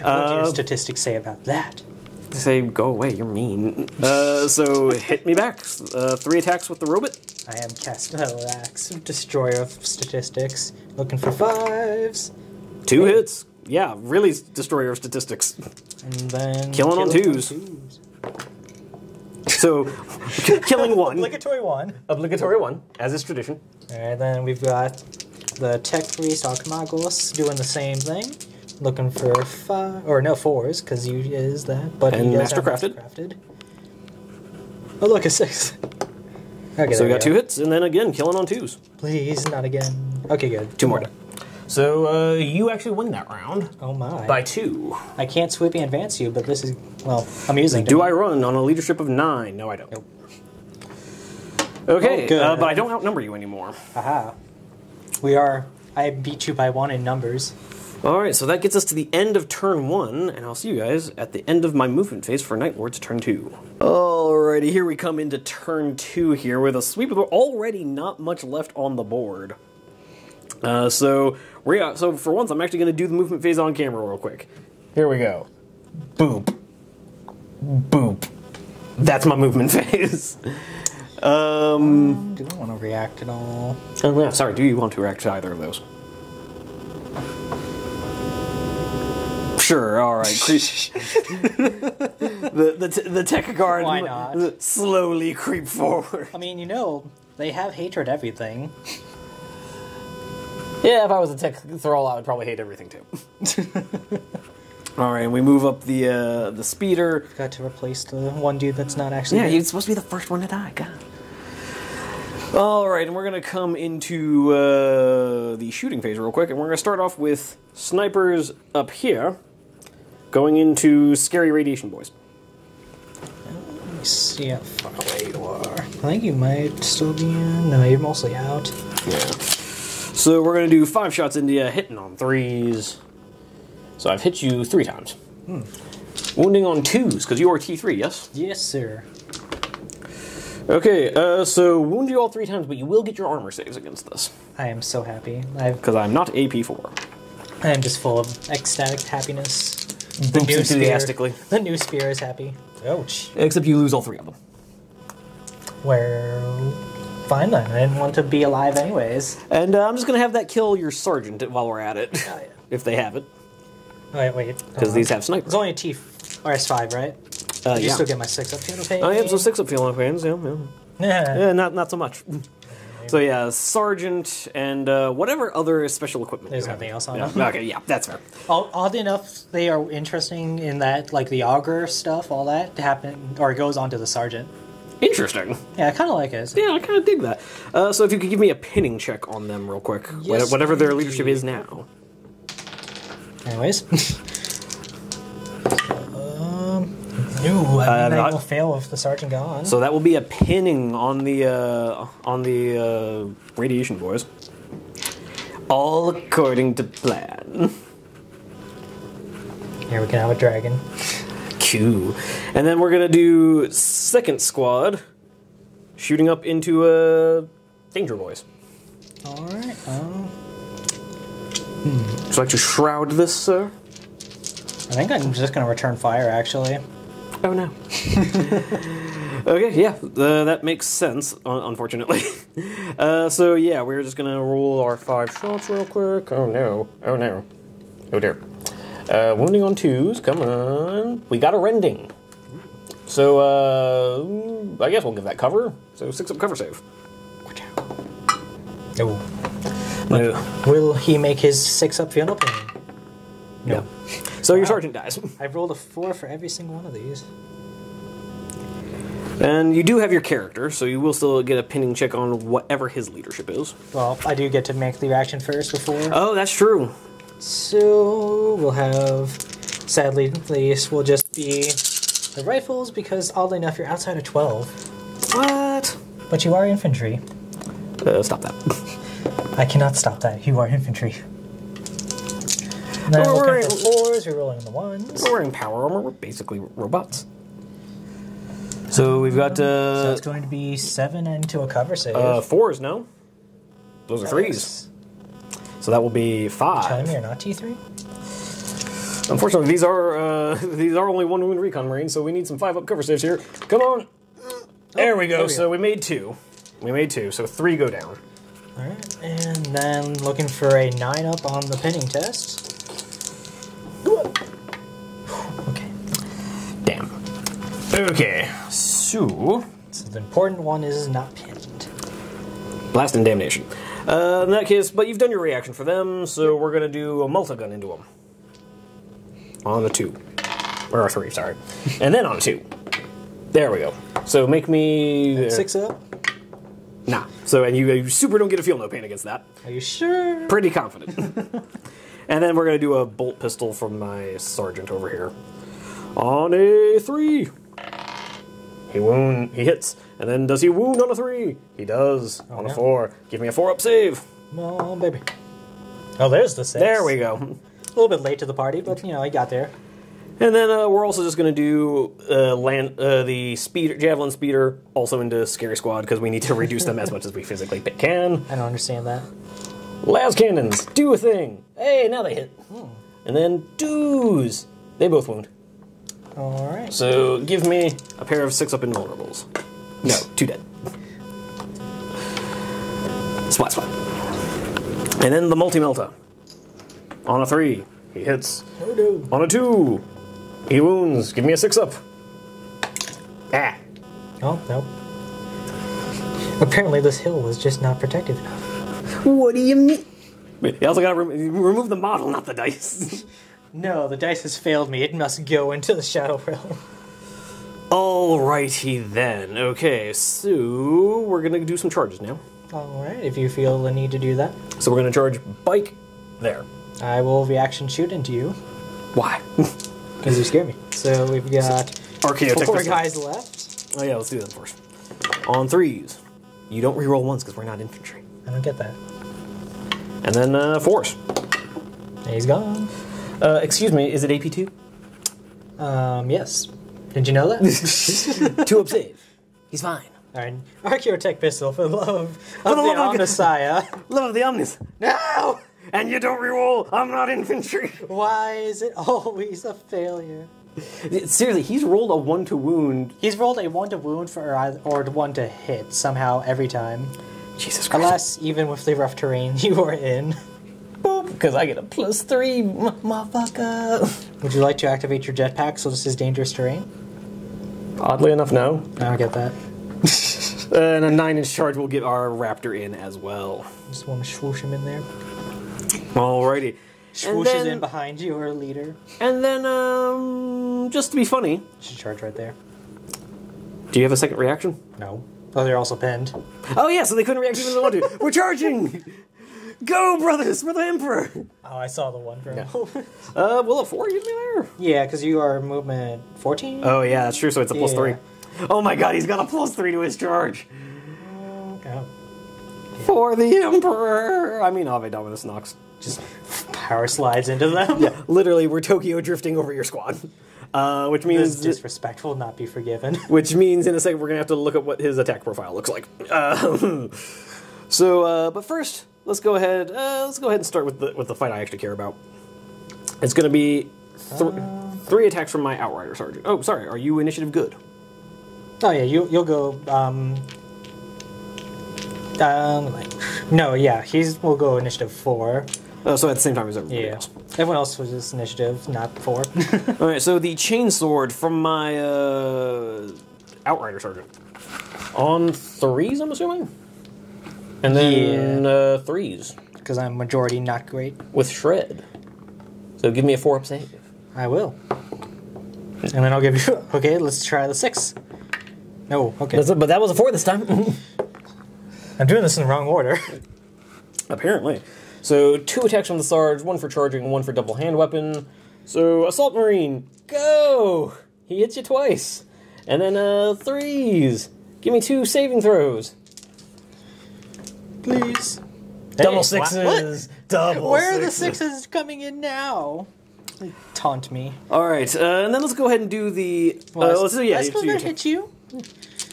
What do your statistics say about that? They say, go away, you're mean. So hit me back. 3 attacks with the robot. I am Castellax, destroyer of statistics. Looking for 5s. 2 hits. Yeah, really destroyer of statistics. And then killing on 2s. So, killing 1. Obligatory 1. Obligatory 1, as is tradition. Alright, then we've got the Tech Priest Archimagos doing the same thing. Looking for 4s, because he is that. But and he does Mastercrafted. Oh, look, a 6. Okay, so we got 2 hits, and then again, killing on 2s. Please, not again. Okay, good. 2 more. So, you actually win that round. Oh my. By 2. I can't sweeping advance you, but this is, well, amusing. Do I run on a leadership of 9? No, I don't. Nope. Okay, but I don't outnumber you anymore. Aha. I beat you by 1 in numbers. Alright, so that gets us to the end of turn 1, and I'll see you guys at the end of my movement phase for Night Lord's turn 2. Alrighty, here we come into turn 2 here with a sweep of already not much left on the board. So for once, I'm actually going to do the movement phase on camera real quick. Here we go. Boop. Boop. That's my movement phase. Do I want to react at all? Oh, yeah, sorry, do you want to react to either of those? Sure, alright. the tech guard Why not? slowly creep forward. I mean, they have hatred everything. Yeah, if I was a tech thrall, I would probably hate everything too. Alright, and we move up the speeder. Got to replace the one dude that's not actually Yeah, he's supposed to be the first one to die, God. Alright, and we're going to come into the shooting phase real quick, and we're going to start off with snipers up here, going into Scary Radiation Boys. Let me see how far away you are. I think you might still be in. No, you're mostly out. Yeah. So we're going to do 5 shots into you, hitting on 3s. So I've hit you 3 times. Wounding on 2s, because you are T3, yes? Yes, sir. Okay, so wound you all 3 times, but you will get your armor saves against this. I am so happy. Because I'm not AP4. I am just full of ecstatic happiness. Boops enthusiastically. The new spear is happy. Ouch. Except you lose all 3 of them. Well, fine then. I didn't want to be alive anyways. And I'm just going to have that kill your sergeant while we're at it. Oh, yeah. If they have it. Wait. Because these have snipers. It's only a RS5, right? You yeah. still get my 6-up feel of pain. Oh, yeah, so 6-up feel of pains, yeah. Yeah, not so much. So yeah, sergeant and whatever other special equipment. There's nothing else on them. them. Okay, yeah, that's fair. Oddly enough, they are interesting in that, like the augur stuff, all that happen or goes on to the sergeant. Interesting. Yeah, I kind of like it. Yeah, I kind of dig that. So if you could give me a pinning check on them real quick, yes, whatever their leadership is now. Anyways. Ooh, I think that will fail with the sergeant gone. So that will be a pinning on the radiation boys. All according to plan. Here we can have a dragon. Cool. And then we're gonna do second squad, shooting up into danger boys. All right. Would you like to shroud this, sir? I think I'm just gonna return fire, actually. Oh no. Okay, yeah, that makes sense, unfortunately. So yeah, we're just gonna roll our 5 shots real quick. Oh no, oh no. Oh dear. Wounding on 2s, come on. We got a rending. So, I guess we'll give that cover. So 6 up cover save. No. No. Will he make his 6 up feel no pain? No. So your sergeant dies. I've rolled a 4 for every single one of these. And you do have your character, so you will still get a pinning check on whatever his leadership is. Well, I do get to make the reaction first before. Oh, that's true. So we'll have, sadly, these will just be the rifles because oddly enough you're outside of 12. What? But you are infantry. Stop that. I cannot stop that. You are infantry. And then looking at the 4s, you're rolling on the 1s. We're wearing power armor. We're basically robots. So we've got... so it's going to be 7 into a cover save. 4s, no? Those are 3s. So that will be 5. Tell me you're not T3? Unfortunately, these are only 1 wound recon marines, so we need some 5 up cover saves here. Come on! There we go. So we made 2. We made 2, so 3 go down. Alright, and then looking for a 9 up on the pinning test. Okay. Damn. Okay, so the important one is not pinned. Blast and damnation. In that case, but you've done your reaction for them, so we're going to do a multi-gun into them. On a 2. Or a 3, sorry. And then on a 2. There we go. So make me... And 6 up? Nah. So, and you super don't get a feel no pain against that. Are you sure? Pretty confident. And then we're going to do a bolt pistol from my sergeant over here. On a 3. He hits. And then does he wound on a 3? He does. On a 4. Give me a 4 up save. Come on, baby. Oh, there's the 6. There we go. A little bit late to the party, but, you know, he got there. And then we're also just going to do the javelin speeder also into Scary Squad because we need to reduce them as much as we physically can. I don't understand that. Las cannons, do a thing. Hey, now they hit. And then 2s. They both wound. Alright. So give me a pair of 6 up invulnerables. No, 2 dead. Splat, splat. And then the multi-melta. On a 3, he hits. Oh, no. On a 2, he wounds. Give me a 6 up. Ah. Oh, no. Apparently this hill was just not protective enough. What do you mean? You also got to remove the model, not the dice. No, the dice has failed me. It must go into the Shadow Realm. Alrighty then. Okay, so we're going to do some charges now. Alright, if you feel the need to do that. So we're going to charge Bike there. I will reaction shoot into you. Why? Because you scared me. So we've got RKO 4 guys left. Oh yeah, let's do them first. On 3s. You don't reroll 1s because we're not infantry. I don't get that. And then 4s. He's gone. Excuse me, is it AP2? Yes. Did you know that? 2 up save. He's fine. Alright. Archaeotech pistol for the love of the Omnissiah. Love of the Omnis. No! And you don't reroll. I'm not infantry. Why is it always a failure? Seriously, he's rolled a 1 to wound. He's rolled a 1 to wound or 1 to hit somehow every time. Jesus Christ. Alas, even with the rough terrain you are in. Boop, because I get a +3, motherfucker. Would you like to activate your jetpack so this is dangerous terrain? Oddly enough, no. I don't get that. And a 9-inch charge will get our raptor in as well. Just want to swoosh him in there. Alrighty. Swooshes in behind you, or leader. And then, just to be funny... You should charge right there. Do you have a second reaction? No. Oh, they're also pinned. Oh yeah, so they couldn't react even if they wanted to. We're charging! Go, brothers, for the Emperor! Oh, I saw the one for him. Will a 4 get me there? Yeah, because you are movement 14? Oh, yeah, that's true, so it's a plus 3. Oh my god, he's got a plus 3 to his charge. Oh. For the Emperor! I mean, Ave Dominus Nox. Just power slides into them. Yeah, literally, we're Tokyo drifting over your squad. Which means... This is disrespectful, not be forgiven. Which means, in a second, we're going to have to look at what his attack profile looks like. But first, let's go ahead and start with the fight I actually care about. It's going to be 3 attacks from my Outrider Sergeant. Oh, sorry, are you initiative good? Oh yeah, you'll go. No, yeah, we'll go initiative 4. So at the same time as everybody else. Everyone else was just initiative, not 4. All right, so the chainsword from my Outrider Sergeant on 3s, I'm assuming, and then 3s because I'm majority not great with shred. So give me a 4-up save. I will, and then I'll give you. Okay, let's try the 6. No, okay, But that was a 4 this time. I'm doing this in the wrong order. Apparently. So 2 attacks from the Sarge, 1 for charging, 1 for double hand weapon. So Assault Marine, go! He hits you twice. And then 3s. Give me 2 saving throws. Please. Double 6s. Double Where are the 6s. 6s coming in now? They taunt me. All right, and then let's go ahead and do the. Let's gonna hit you.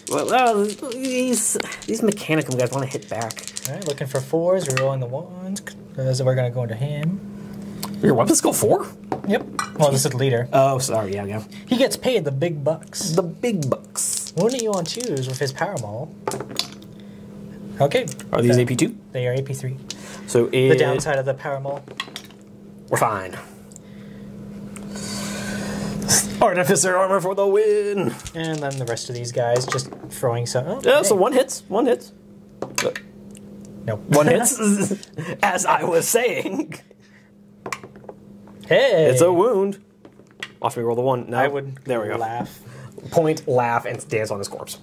Well, these Mechanicum guys want to hit back. All right, looking for 4s, rerolling the 1s, because we're gonna go into him. Your weapon skill 4? Yep. Well, this is the leader. Oh, sorry, yeah. He gets paid the big bucks. The big bucks. Wouldn't you on 2s with his power maul? Okay. Are these AP2? They are AP3. So the downside of the power maul. We're fine. Artificer armor for the win! And then the rest of these guys just throwing some. Oh, Yeah, so 1 hits. 1 hits. Nope. 1 hits, as I was saying. Hey! It's a wound. Watch me roll the 1. No, I would there we go. Laugh. Point, laugh, and dance on his corpse.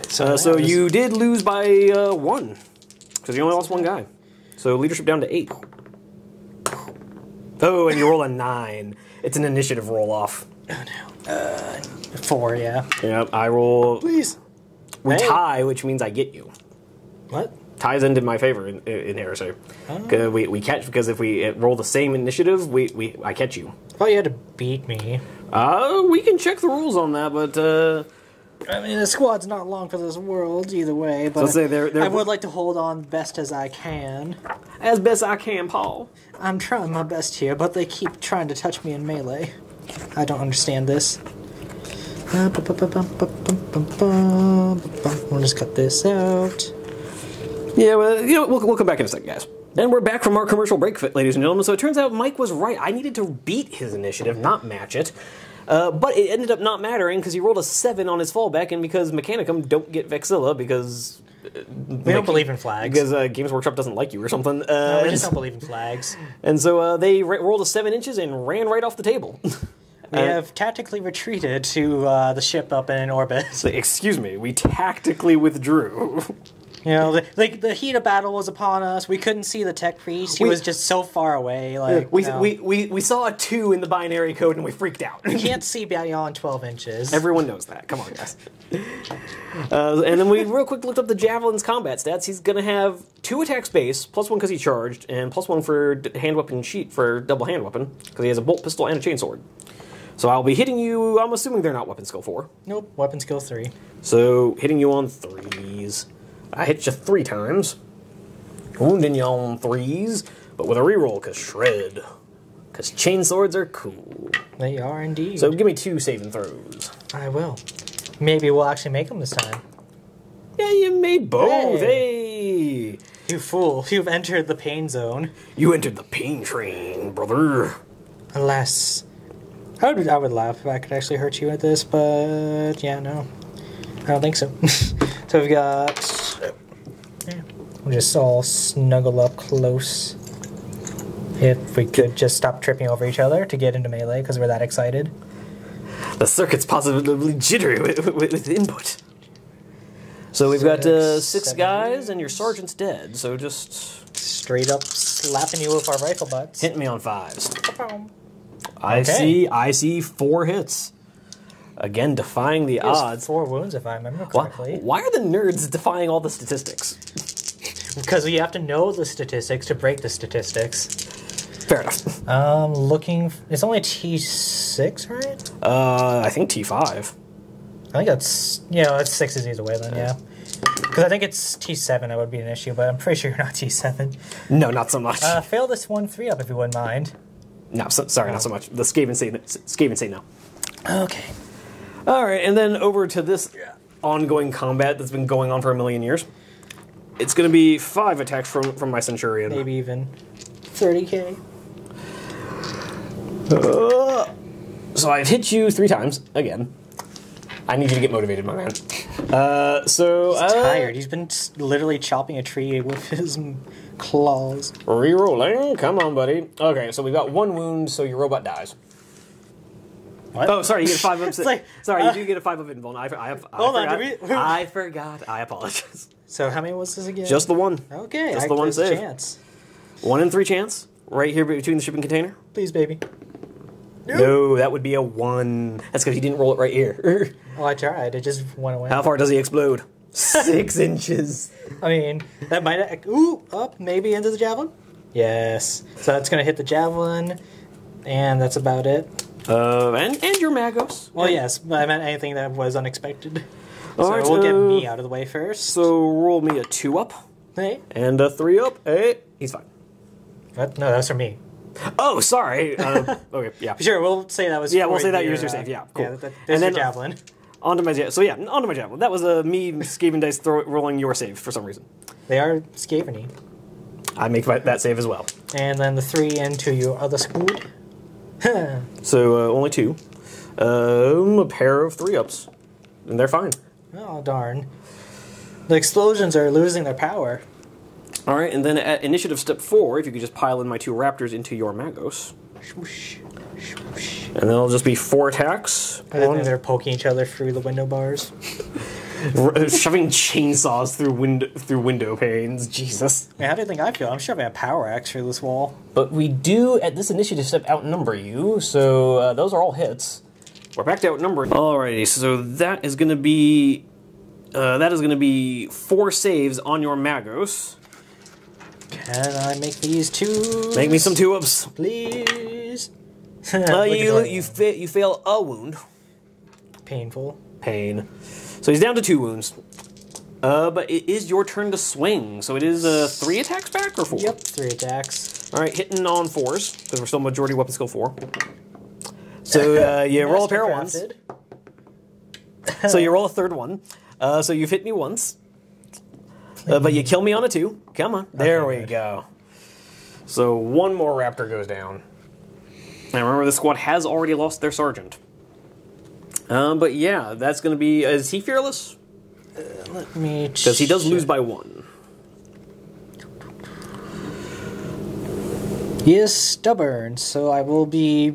So So you did lose by 1, because you only lost 1 guy. So leadership down to 8. Oh, and you roll a 9. It's an initiative roll-off. Oh no. 4, yeah. Yep, I roll... Please. We Hey. tie, which means I get you. What? Ties into my favor in Heresy. We catch, because if we roll the same initiative, I catch you. Oh, you had to beat me. We can check the rules on that, but I mean, the squad's not long for this world either way, but let's say they're I would like to hold on best as I can. as best I can, Paul. I'm trying my best here, but they keep trying to touch me in melee. I don't understand this. We'll just cut this out. Yeah, well, we'll come back in a second, guys. And we're back from our commercial break, ladies and gentlemen. So it turns out Mike was right. I needed to beat his initiative, not match it. But it ended up not mattering because he rolled a 7 on his fallback, and because Mechanicum don't get Vexilla because... we don't believe in flags. Because Games Workshop doesn't like you or something. No, we just don't believe in flags. And so they rolled a 7 inches and ran right off the table. We have tactically retreated to the ship up in orbit. So, excuse me, we tactically withdrew. You know, the heat of battle was upon us. We couldn't see the tech priest. He was just so far away. Like We saw a 2 in the binary code and we freaked out. you can't see beyond 12 inches. Everyone knows that. Come on, guys. And then we real quick looked up the Javelin's combat stats. He's going to have 2 attacks base, +1 because he charged, and +1 for hand weapon sheet for double hand weapon, because he has a bolt pistol and a chainsword. So I'll be hitting you, I'm assuming they're not weapon skill 4. Nope, weapon skill 3. So hitting you on 3s. I hit you 3 times. Wounding you on 3s, but with a reroll, because shred. Because chainswords are cool. They are indeed. So give me 2 saving throws. I will. Maybe we'll actually make them this time. Yeah, you made both. Hey! You fool, you've entered the pain zone. You entered the pain train, brother. Alas. I would laugh if I could actually hurt you at this, but yeah, no. I don't think so. So we've got... Yeah, we'll just all snuggle up close. If we could just stop tripping over each other to get into melee, because we're that excited. The circuit's positively jittery with input. So we've got 6 guys, and your sergeant's dead, so just... straight up slapping you with our rifle butts. Hit me on 5s. Okay. I see 4 hits. Again, defying the odds. 4 wounds, if I remember correctly. Why are the nerds defying all the statistics? Because you have to know the statistics to break the statistics. Fair enough. Looking... It's only T6, right? I think T5. I think that's... Yeah, it's 6 is either way then, yeah. Because I think it's T7 that would be an issue, but I'm pretty sure you're not T7. No, not so much. Fail this 1-3 up if you wouldn't mind. No, sorry, not so much. The Skaven say no. Okay. All right, and then over to this ongoing combat that's been going on for a million years. It's going to be 5 attacks from my Centurion. Maybe even 30k. So I've hit you 3 times, again. I need you to get motivated, my man. He's tired. He's been literally chopping a tree with his claws. Rerolling. Come on, buddy. Okay, so we've got 1 wound, so your robot dies. What? Oh, sorry, you get a 5 up. Like, sorry, you do get a 5 up invuln. I forgot. I apologize. So how many was this again? Just the 1. Okay, just the 1 save. Chance. 1 in 3 chance. Right here between the shipping container. Please, baby. No, that would be a 1. That's because he didn't roll it right here. Well, I tried. It just went away. How far does he explode? 6 inches. I mean, that might... Ooh, up, maybe into the javelin? Yes. So that's going to hit the javelin, and that's about it. And your Magos. Well, yes, but I meant anything that was unexpected. All right, we'll get me out of the way first. So roll me a 2 up. Hey. And a 3 up. Hey. He's fine. What? No, that's for me. Oh, sorry. Okay, yeah. Sure, we'll say that was Yeah, we'll say that yours your save. Yeah, cool. Yeah, there's and then, your javelin. Onto my javelin. That was me Skaven dice rolling your save for some reason. They are Skaven-y. I make that save as well. And then the 3 into your other squad. So only 2. A pair of 3 ups, and they're fine. Oh darn! The explosions are losing their power. All right, and then at initiative step 4, if you could just pile in my 2 raptors into your Magos. Swoosh, swoosh. And then it'll just be 4 attacks. And they're poking each other through the window bars. Shoving chainsaws through window panes. Jesus. Man, how do you think I feel? I'm shoving a power axe through this wall. But we do, at this initiative step, outnumber you, so those are all hits. We're back to outnumbering. Alrighty, so that is going to be 4 saves on your Magos. Can I make these 2? Make me some 2 ups, please. You fail a wound. Painful. Pain. So he's down to 2 wounds. But it is your turn to swing. So it is 3 attacks back or 4? Yep, 3 attacks. All right, hitting on 4s because we're still majority weapon skill 4. So you roll a pair of 1s. So you roll a 3rd one. So you've hit me once. But you kill me on a 2. Come on. There we go. So 1 more raptor goes down. And remember, this squad has already lost their sergeant. But yeah, that's going to be... Is he fearless? Let me... Because he does lose by 1. He is stubborn, so I will be...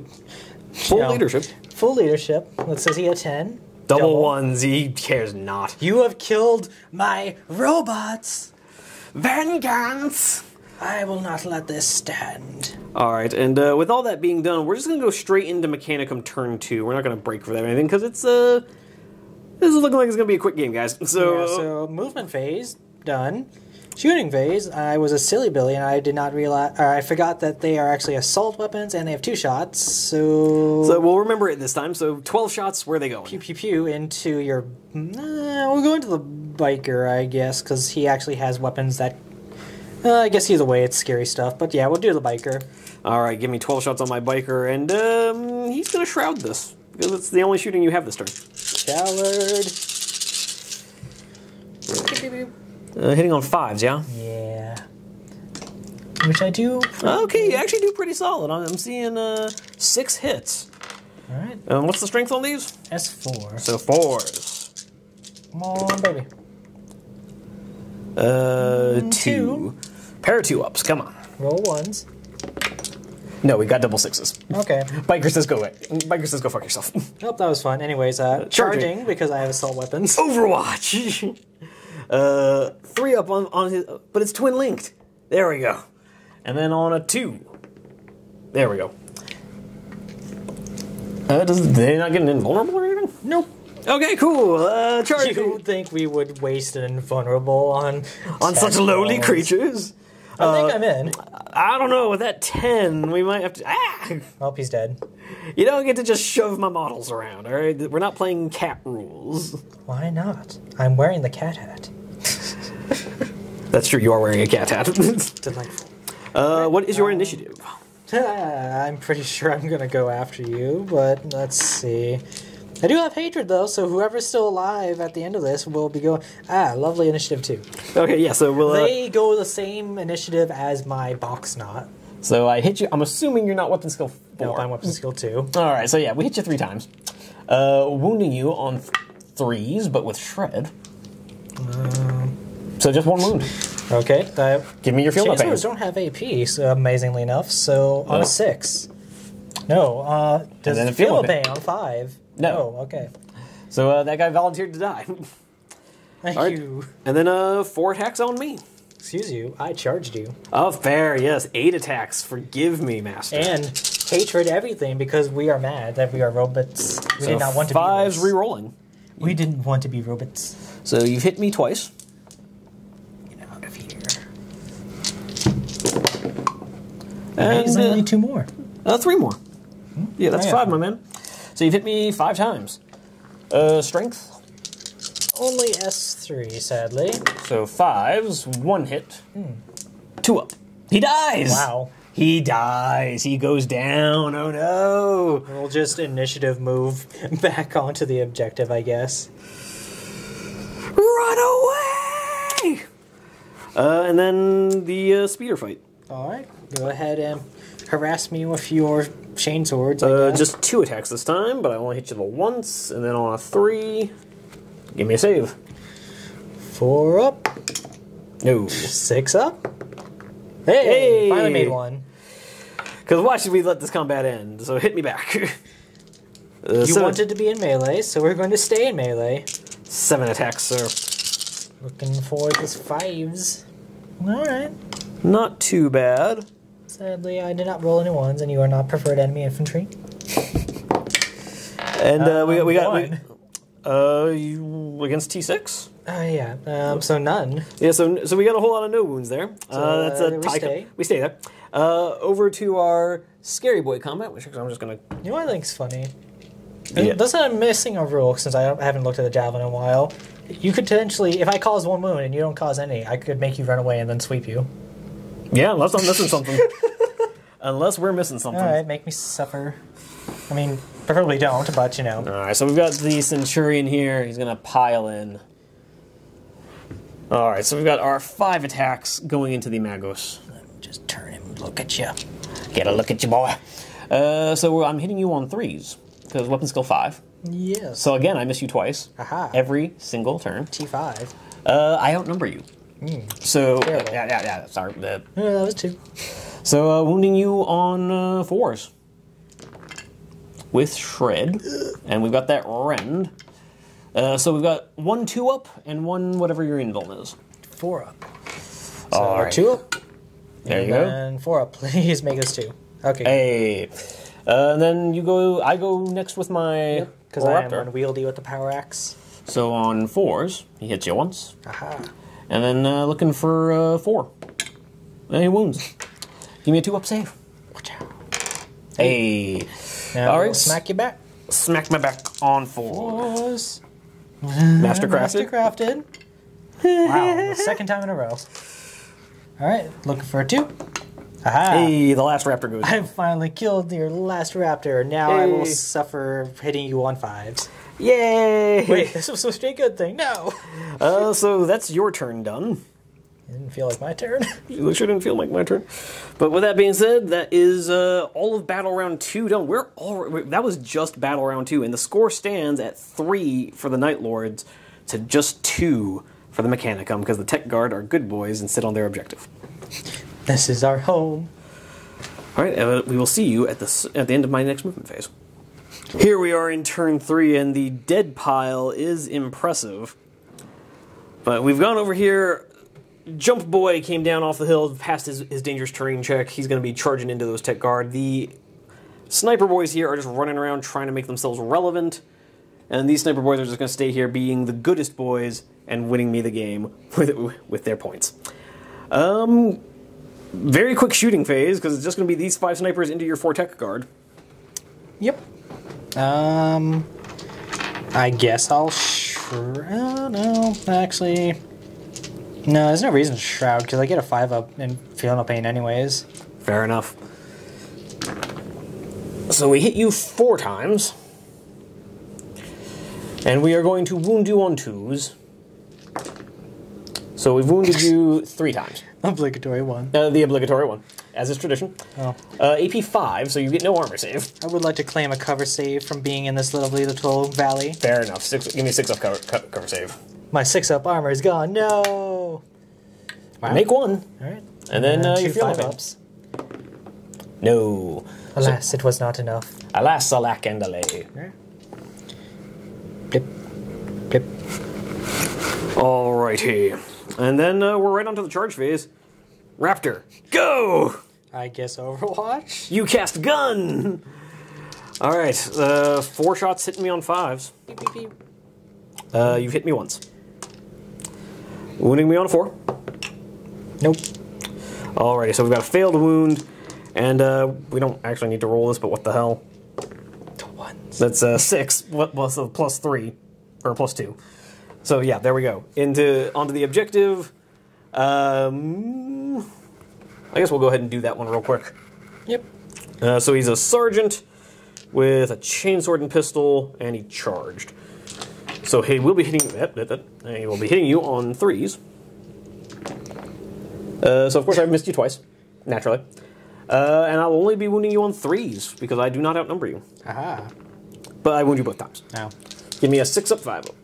Full leadership. Full leadership. Let's say he had 10. Double 1s, he cares not. You have killed my robots! Vengeance! I will not let this stand. Alright, and with all that being done, we're just going to go straight into Mechanicum turn 2. We're not going to break for that or anything, because it's, this is looking like it's going to be a quick game, guys. So movement phase, done. Shooting phase, I was a silly Billy, and I did not realize, or I forgot that they are actually assault weapons, and they have 2 shots, so we'll remember it this time. So 12 shots, where are they going? Pew, pew, pew, into your... we'll go into the biker, I guess, because he actually has weapons that... I guess either way, it's scary stuff, but yeah, we'll do the biker. Alright, give me 12 shots on my biker, and he's going to shroud this, because it's the only shooting you have this turn. Shallard. Hitting on 5s, yeah? Yeah. Which I do. Okay, you actually do pretty solid. I'm seeing 6 hits. Alright. What's the strength on these? S4. So 4s. Come on, baby. 2. Pair of 2 ups, come on. Roll 1s. No, we got double 6s. Okay. Biker says go away. Biker says go fuck yourself. Oh, that was fun. Anyways, charging because I have assault weapons. Overwatch! 3 up on his... But it's twin linked. There we go. And then on a 2. There we go. They're not getting invulnerable or anything? Nope. Okay, cool. Charge. You think we would waste an invulnerable on such lowly creatures? I think I'm in. I don't know. With that 10, we might have to... Oh, he's dead. You don't get to just shove my models around, all right? We're not playing cat rules. Why not? I'm wearing the cat hat. That's true. You are wearing a cat hat. Delightful. What is your initiative? I'm pretty sure I'm going to go after you, but let's see. I do have hatred, though, so whoever's still alive at the end of this will be going... lovely initiative, too. Okay, yeah, so we'll... They go the same initiative as my box knot. So I hit you... I'm assuming you're not weapon skill 4. Nope, I'm weapon skill 2. Alright, so yeah, we hit you 3 times. Wounding you on 3s, but with shred. So just 1 wound. Okay. Give me your field Chainswords don't have AP, so amazingly enough, so on a 6. No, does it feel a pain on 5? No. Oh, okay. So that guy volunteered to die. Thank you. And then 4 attacks on me. Excuse you, I charged you. Oh, fair, yes. 8 attacks. Forgive me, Master. And hatred everything because we are mad that we are robots. We did not want to be 5's re-rolling. We didn't want to be robots. So you've hit me twice. Get out of here. And only 2 more. 3 more. Yeah, that's 5, my man. So you've hit me 5 times. Strength? Only S3, sadly. So 5's 1 hit. 2 up. He dies! Wow. He dies. He goes down. Oh no. We'll just initiative move back onto the objective, I guess. Run away! And then the speeder fight. Alright, go ahead and harass me with your chain swords. Just 2 attacks this time, but I only hit you once, and then on a 3, give me a save. 4 up. No. 6 up. Hey! Finally made 1. Because why should we let this combat end? So hit me back. You wanted to be in melee, so we're going to stay in melee. 7 attacks, sir. Looking for this 5s. Alright. Not too bad. Sadly, I did not roll any 1s, and you are not preferred enemy infantry. And we got you against T6. Yeah. So none. Yeah. So we got a whole lot of no wounds there. That's a tie. We stay there. Over to our scary boy combat, which I'm just gonna. You know what I think's funny? Yeah. Unless I'm missing a rule, since I haven't looked at the javelin in a while. You could potentially, if I cause 1 wound and you don't cause any, I could make you run away and then sweep you. Yeah, unless I'm missing something. Unless we're missing something. Alright, make me suffer. I mean, preferably don't, but you know. Alright, so we've got the Centurion here. He's going to pile in. Alright, so we've got our 5 attacks going into the Magos. Just turn him and look at you. Get a look at you, boy. So I'm hitting you on 3s, because weapon skill 5. Yes. So again, I miss you twice. Aha. Every single turn. T5. I outnumber you. So, Terrible. sorry. Yeah, that was 2. So, wounding you on 4s. With Shred. And we've got that Rend. So we've got 1 2 up and 1 whatever your invuln is. 4 up. So All right. 2 up. There you go. And 4 up. Please make us 2. Okay. Hey. And then you go. I go next with my Because I am unwieldy with the power axe. So on 4s, he hits you once. Aha. And then looking for 4. Any wounds. Give me a 2 up save. Watch out. Hey. Now All right. we'll smack you back. Smack my back on 4s. Mastercrafted. Mastercrafted. Wow. The second time in a row. Alright. Looking for a 2. Aha. Hey, the last raptor goes. I finally killed your last raptor. Now I will suffer hitting you on 5s. Yay! Wait, this was supposed to be a good thing. No! So that's your turn done. It didn't feel like my turn. It sure didn't feel like my turn. But with that being said, that is all of Battle Round 2 done. That was just Battle Round 2, and the score stands at 3 for the Night Lords to just 2 for the Mechanicum, because the Tech Guard are good boys and sit on their objective. This is our home. All right, we will see you at the end of my next movement phase. Here we are in turn 3, and the dead pile is impressive. But we've gone over here Jump Boy came down off the hill, passed his dangerous terrain check. He's going to be charging into those Tech Guard. The Sniper Boys here are just running around trying to make themselves relevant. And these Sniper Boys are just going to stay here being the goodest boys and winning me the game with their points. Very quick shooting phase, because it's just going to be these 5 snipers into your 4 Tech Guard. Yep. I guess I'll no, actually... No, there's no reason to Shroud, because I get a 5-up and feel no pain anyways. Fair enough. So we hit you 4 times. And we are going to wound you on 2s. So we've wounded you 3 times. Obligatory one. The obligatory one, as is tradition. Oh. AP 5, so you get no armor save. I would like to claim a cover save from being in this lovely little valley. Fair enough. Give me a 6-up cover save. My 6-up armor is gone. No! Wow. Make 1. Alright. And then you 2 feel 5-ups. No. Alas, it was not enough. Alas, alack, and allay. Right. Blip. Blip. Alrighty. And then we're right onto the charge phase. Raptor, go! I guess Overwatch? You cast gun! Alright, 4 shots hitting me on 5s. Beep, beep, beep. You've hit me once. Wounding me on a 4. Nope. Alrighty, so we've got a failed wound, and we don't actually need to roll this, but what the hell? The ones. That's 6, well, so plus 3, or plus 2. So yeah, there we go. Onto the objective. I guess we'll go ahead and do that one real quick. Yep. So he's a sergeant with a chainsword and pistol, and he charged. So he will be hitting. He will be hitting you on 3s. So of course I've missed you twice, naturally, and I'll only be wounding you on 3s because I do not outnumber you. Aha. But I wound you both times. Now. Give me a 6-up 5-up.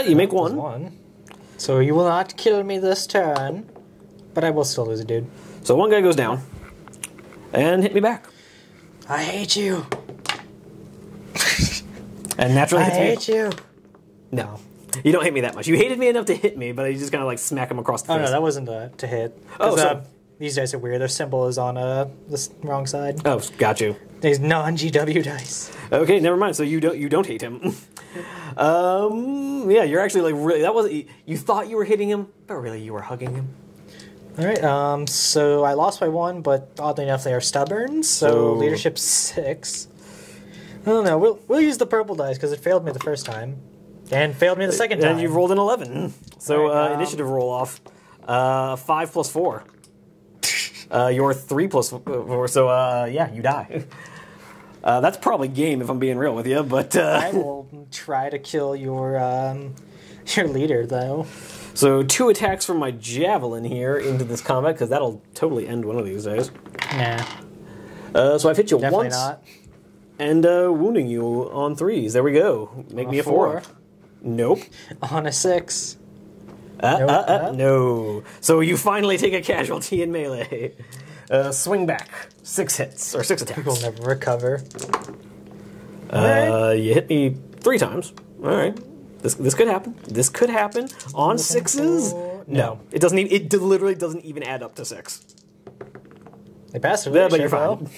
You make 1. So you will not kill me this turn, but I will still lose a dude. So 1 guy goes down and hit me back. I hate you. And naturally I hits me. hate you. No. You don't hate me that much. You hated me enough to hit me, but you just kind of like smack him across the face. Oh no, that wasn't to hit. Oh, so... these dice are weird. Their symbol is on the wrong side. Oh, got you. These non-GW dice. Okay, never mind. So you don't hate him. Yeah, you're actually like really. That wasn't. You thought you were hitting him, but really you were hugging him. All right. So I lost by 1, but oddly enough, they are stubborn. So leadership 6. I don't know. We'll use the purple dice because it failed me the first time, and failed me the second time. And you rolled an 11. So right, initiative roll off. 5 plus 4. You're 3 plus 4. So yeah, you die. That's probably game if I'm being real with you, but I will try to kill your leader though. So 2 attacks from my javelin here into this combat because that'll totally end one of these days. Nah. So I've hit you Definitely once. Not. And wounding you on 3s. There we go. Make me a 4. Nope. On a 6. Nope. No. So you finally take a casualty in melee. Swing back. 6 hits, or 6 attacks. We'll never recover. You hit me 3 times. Alright. This could happen. This could happen. On 6s? No. It doesn't even, it literally doesn't even add up to 6. They passed it. Yeah, but you're fine.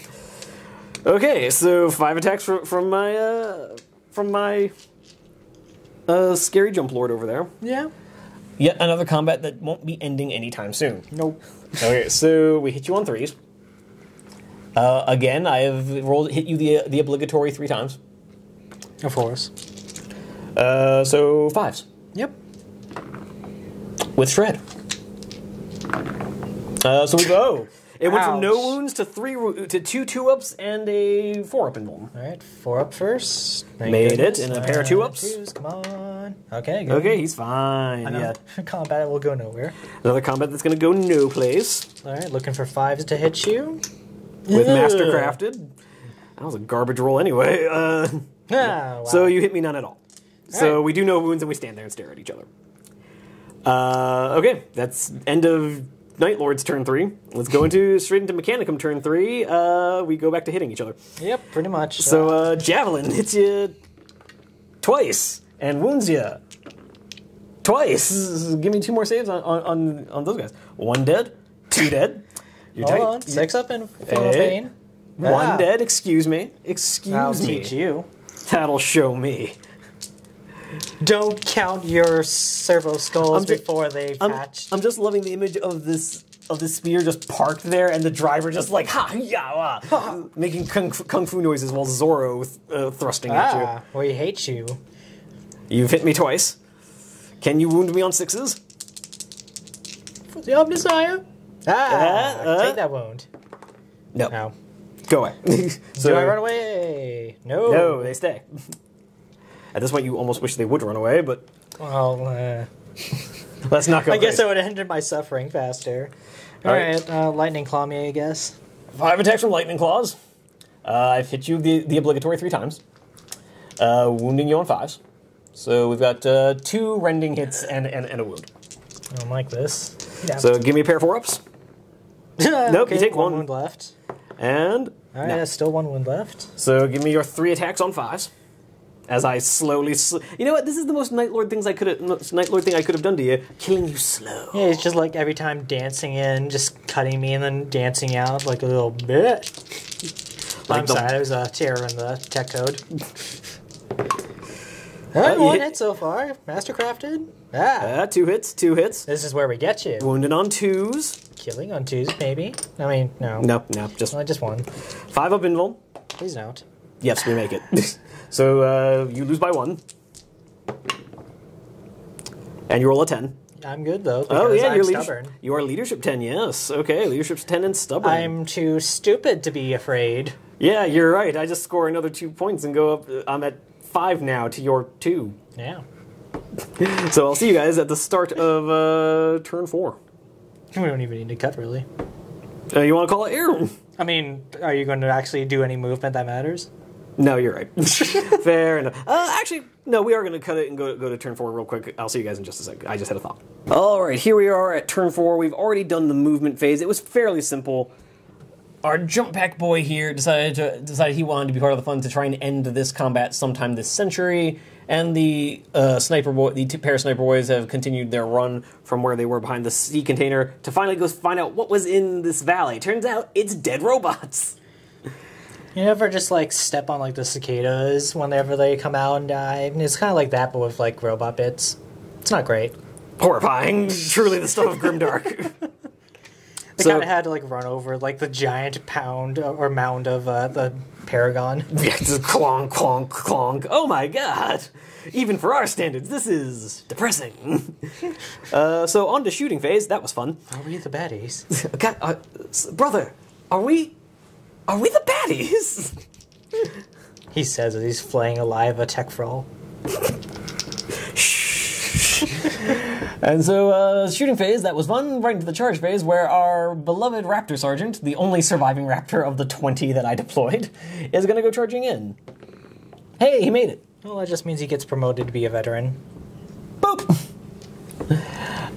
Okay, so 5 attacks from my scary jump lord over there. Yeah. Yet another combat that won't be ending anytime soon. Nope. Okay, so we hit you on 3s. Again, I have hit you the obligatory 3 times. Of course. So 5s. Yep. With shred. So we go. It went from no Ouch. wounds to 2 2-ups and a 4-up in one. All right, 4 up first. Thank Made goodness. it in a pair of 2-ups. 2s, come on. Okay, good. Okay, he's fine. Yeah. Combat will go nowhere. Another combat that's going to go no place. All right, looking for 5s to hit you. With Mastercrafted. That was a garbage roll anyway. Wow. So you hit me none at all. So we do no wounds and we stand there and stare at each other. Okay, that's end of Night Lord's turn 3. Let's go straight into Mechanicum turn 3. We go back to hitting each other. Yep, pretty much. So Javelin hits you twice and wounds you Twice. Give me 2 more saves on those guys. 1 dead, 2 dead. You're Hold tight. on. 6 up and feeling pain. 1 dead. Excuse me. Excuse I'll me. teach you. That'll show me. Don't count your servo skulls before they patch. I'm just loving the image of this spear just parked there, and the driver just like ha yeah making kung fu noises while Zorro thrusting at you. We hate you. You've hit me twice. Can you wound me on 6s? For the Omnissiah. Take that wound. No. No. Go away. So, do I run away? No. No, they stay. At this point, you almost wish they would run away, but well, let's not go. I guess it would have ended my suffering faster. All right, lightning claw me, I guess. 5 attacks from lightning claws. I've hit you the obligatory 3 times, wounding you on 5s. So we've got 2 rending hits and a wound. I don't like this. Yeah. So give me a pair of 4-ups. Nope, okay, you take 1 wound left. And all right, there's still 1 wound left. So give me your 3 attacks on 5s. As I slowly, you know what? This is the most Night Lord thing I could have done to you, killing you slow. Yeah, it's just like every time dancing in, just cutting me, and then dancing out like a little bit. Like I'm sorry, there's a error in the tech code. Alright, 1 hit so far. Mastercrafted. 2 hits, 2 hits. This is where we get you. Wounded on 2s. Killing on 2s, maybe. I mean, no. No, just 1. 5 up invul. Please don't. Yes, we make it. So you lose by 1. And you roll a 10. I'm good though. Oh yeah, I'm stubborn. You are leadership 10. Yes. Okay, leadership's 10 and stubborn. I'm too stupid to be afraid. Yeah, you're right. I just score another 2 points and go up. I'm at 5 now to your 2. Yeah. So I'll see you guys at the start of turn 4. We don't even need to cut really. You want to call it air? I mean, are you going to actually do any movement that matters? No, you're right. Fair enough. Actually, no, we are going to cut it and go to turn 4 real quick. I'll see you guys in just a sec. I just had a thought. All right, here we are at turn 4. We've already done the movement phase. It was fairly simple. Our jump pack boy here decided he wanted to be part of the fun to try and end this combat sometime this century. And the the pair of sniper boys have continued their run from where they were behind the sea container to finally go find out what was in this valley. Turns out it's dead robots. You ever just like step on like the cicadas whenever they come out and die? And it's kind of like that, but with like robot bits. It's not great. Horrifying. Truly the stuff of grimdark. They kind of had to like run over like the giant mound of the Paragon. Yeah, just clonk, clonk, clonk. Oh my god! Even for our standards, this is depressing. So on to shooting phase. That was fun. Are we the baddies? God, brother, are we the baddies? He says as he's flaying alive a tech frawl. And so, shooting phase, that was fun. Right into the charge phase, where our beloved Raptor Sergeant, the only surviving Raptor of the 20 that I deployed, is going to go charging in. Hey, he made it. Well, that just means he gets promoted to be a veteran. Boop!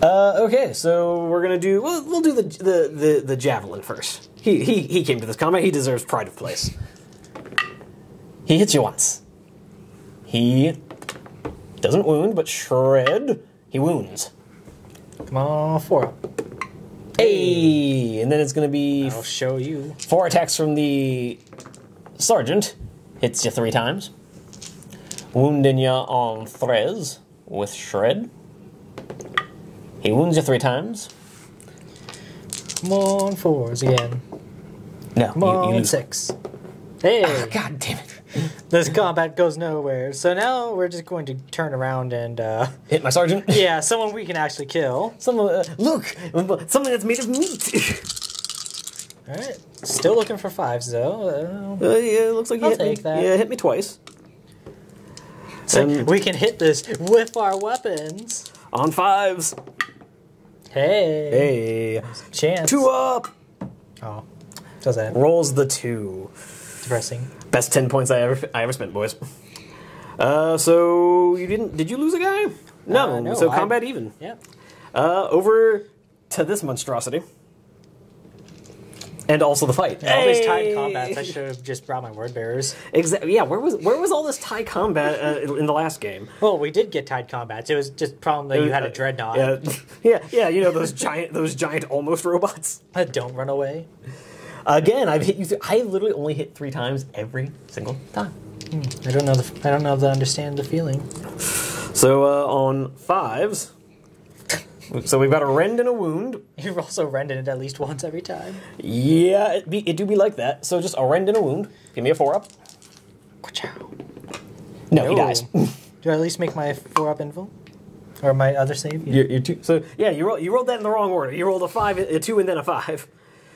Okay, so we're going to do... We'll do the Javelin first. He came to this combat. He deserves pride of place. He hits you once. He doesn't wound, but shred... He wounds. Come on, 4 up. Hey! And then it's going to be... I'll show you. 4 attacks from the Sergeant. Hits you 3 times. Wounding you on 3s with Shred. He wounds you 3 times. Come on, 4s again. No, Come on, you lose. 6. Hey! Ah, God damn it. This combat goes nowhere. So now we're just going to turn around and... Hit my Sergeant? Yeah, someone we can actually kill. Look! Something that's made of meat! Alright. Still looking for 5s, though. Yeah, looks like you hit me. That. Yeah, hit me twice. So we can hit this with our weapons. On 5s. Hey. Hey. Chance. 2 up! Oh. Does that. Rolls the 2. Depressing. Best 10 points I ever spent, boys. So you didn't? Did you lose a guy? No. No, So combat even. Yeah. Over to this monstrosity. And also the fight. All these tied combats, I should have just brought my word bearers. Exactly. Yeah, where was all this tie combat in the last game? Well, we did get tied combats. It was just problem that you had a dreadnought. Yeah. You know those giant almost robots that don't run away. Again, I've hit you. I literally only hit 3 times every single time. I don't know if I understand the feeling. So on 5s. So we've got a rend and a wound. You've also rended it at least once every time. Yeah, it do be like that. So just a rend and a wound. Give me a 4-up. No, he dies. Do I at least make my 4-up info? Or my other save? You're two, so yeah, you rolled that in the wrong order. You rolled a 2, and then a 5.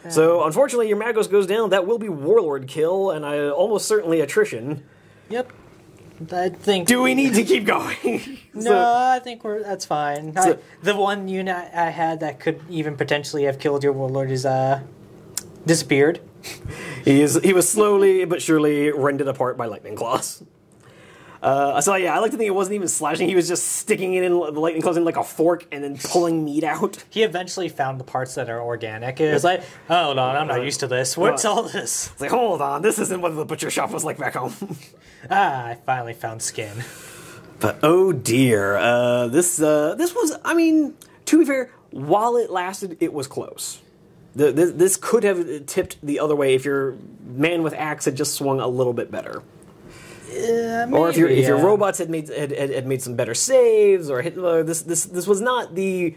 So unfortunately, your Magos goes down. That will be Warlord kill, and almost certainly attrition. Yep. I think. Do we need to keep going? No, I think that's fine. The one unit I had that could even potentially have killed your Warlord is disappeared. He was slowly but surely rended apart by lightning claws. So yeah, I like to think it wasn't even slashing. He was just sticking it in the lightning claws in like a fork and then pulling meat out. He eventually found the parts that are organic. It was like, oh, hold on, I'm not used to this. What's all this? It's like, hold on, this isn't what the butcher shop was like back home. I finally found skin. But oh dear, this was, I mean, to be fair, while it lasted, it was close. This could have tipped the other way if your man with axe had just swung a little bit better. Maybe, or if your robots had made some better saves, or hit this was not the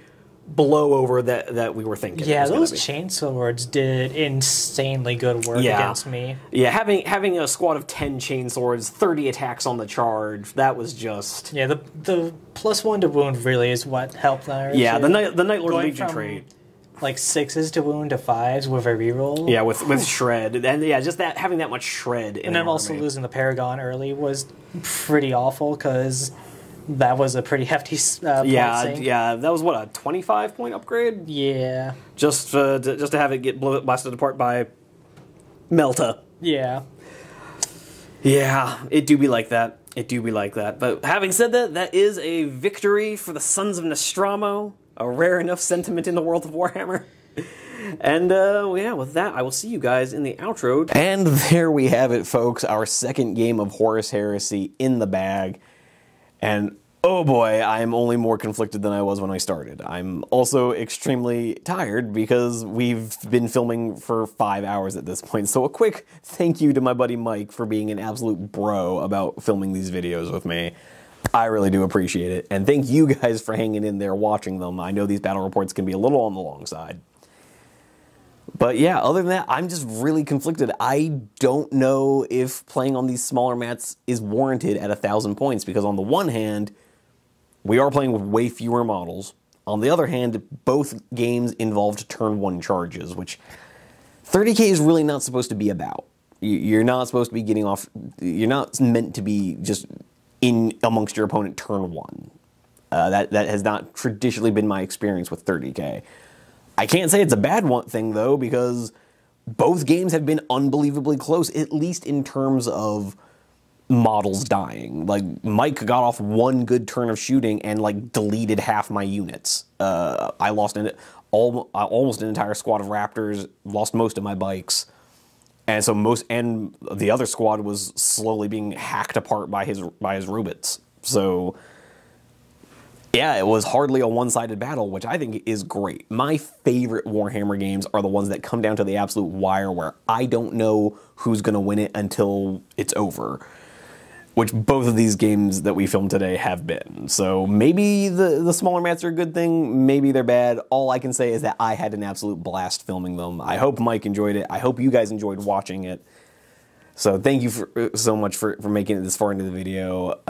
blowover that we were thinking. Yeah, those chainswords did insanely good work against me. Yeah, having a squad of 10 chainswords, 30 attacks on the charge, that was just the +1 to wound really is what helped that. Yeah, the Night Lord Legion trait. Like 6s to wound to 5s with a reroll. Yeah, with shred, and yeah, just that having that much shred. And then also losing the Paragon early was pretty awful because that was a pretty hefty point sink. Yeah, that was what, a 25-point upgrade. Yeah, just to have it get blasted apart by Melta. Yeah, it do be like that. But having said that, that is a victory for the Sons of Nostromo. A rare enough sentiment in the world of Warhammer. And, with that, I will see you guys in the outro. And there we have it, folks. Our second game of Horus Heresy in the bag. And, oh boy, I am only more conflicted than I was when I started. I'm also extremely tired because we've been filming for 5 hours at this point. So a quick thank you to my buddy Mike for being an absolute bro about filming these videos with me. I really do appreciate it, and thank you guys for hanging in there watching them. I know these battle reports can be a little on the long side. But yeah, other than that, I'm just really conflicted. I don't know if playing on these smaller mats is warranted at 1,000 points, because on the one hand, we are playing with way fewer models. On the other hand, both games involved turn 1 charges, which 30k is really not supposed to be about. You're not supposed to be getting off, you're not meant to be just in amongst your opponent turn 1. That has not traditionally been my experience with 30k. I can't say it's a bad thing though, because both games have been unbelievably close, at least in terms of models dying. Like, Mike got off 1 good turn of shooting and like deleted half my units. I lost almost an entire squad of Raptors, lost most of my bikes. And so the other squad was slowly being hacked apart by his Rubits. So yeah, it was hardly a one-sided battle, which I think is great. My favorite Warhammer games are the ones that come down to the absolute wire, where I don't know who's going to win it until it's over. Which both of these games that we filmed today have been. So maybe the smaller mats are a good thing, maybe they're bad. All I can say is that I had an absolute blast filming them. I hope Mike enjoyed it. I hope you guys enjoyed watching it. So thank you so much for making it this far into the video.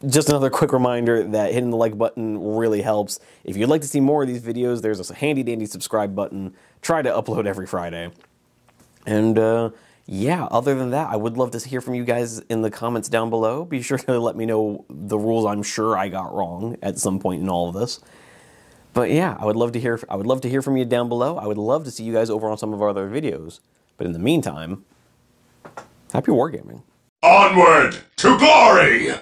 Just another quick reminder that hitting the like button really helps. If you'd like to see more of these videos, there's a handy dandy subscribe button. Try to upload every Friday. And yeah, other than that, I would love to hear from you guys in the comments down below. Be sure to let me know the rules I'm sure I got wrong at some point in all of this. But yeah, I would love to hear from you down below. I would love to see you guys over on some of our other videos. But in the meantime, happy wargaming. Onward to glory!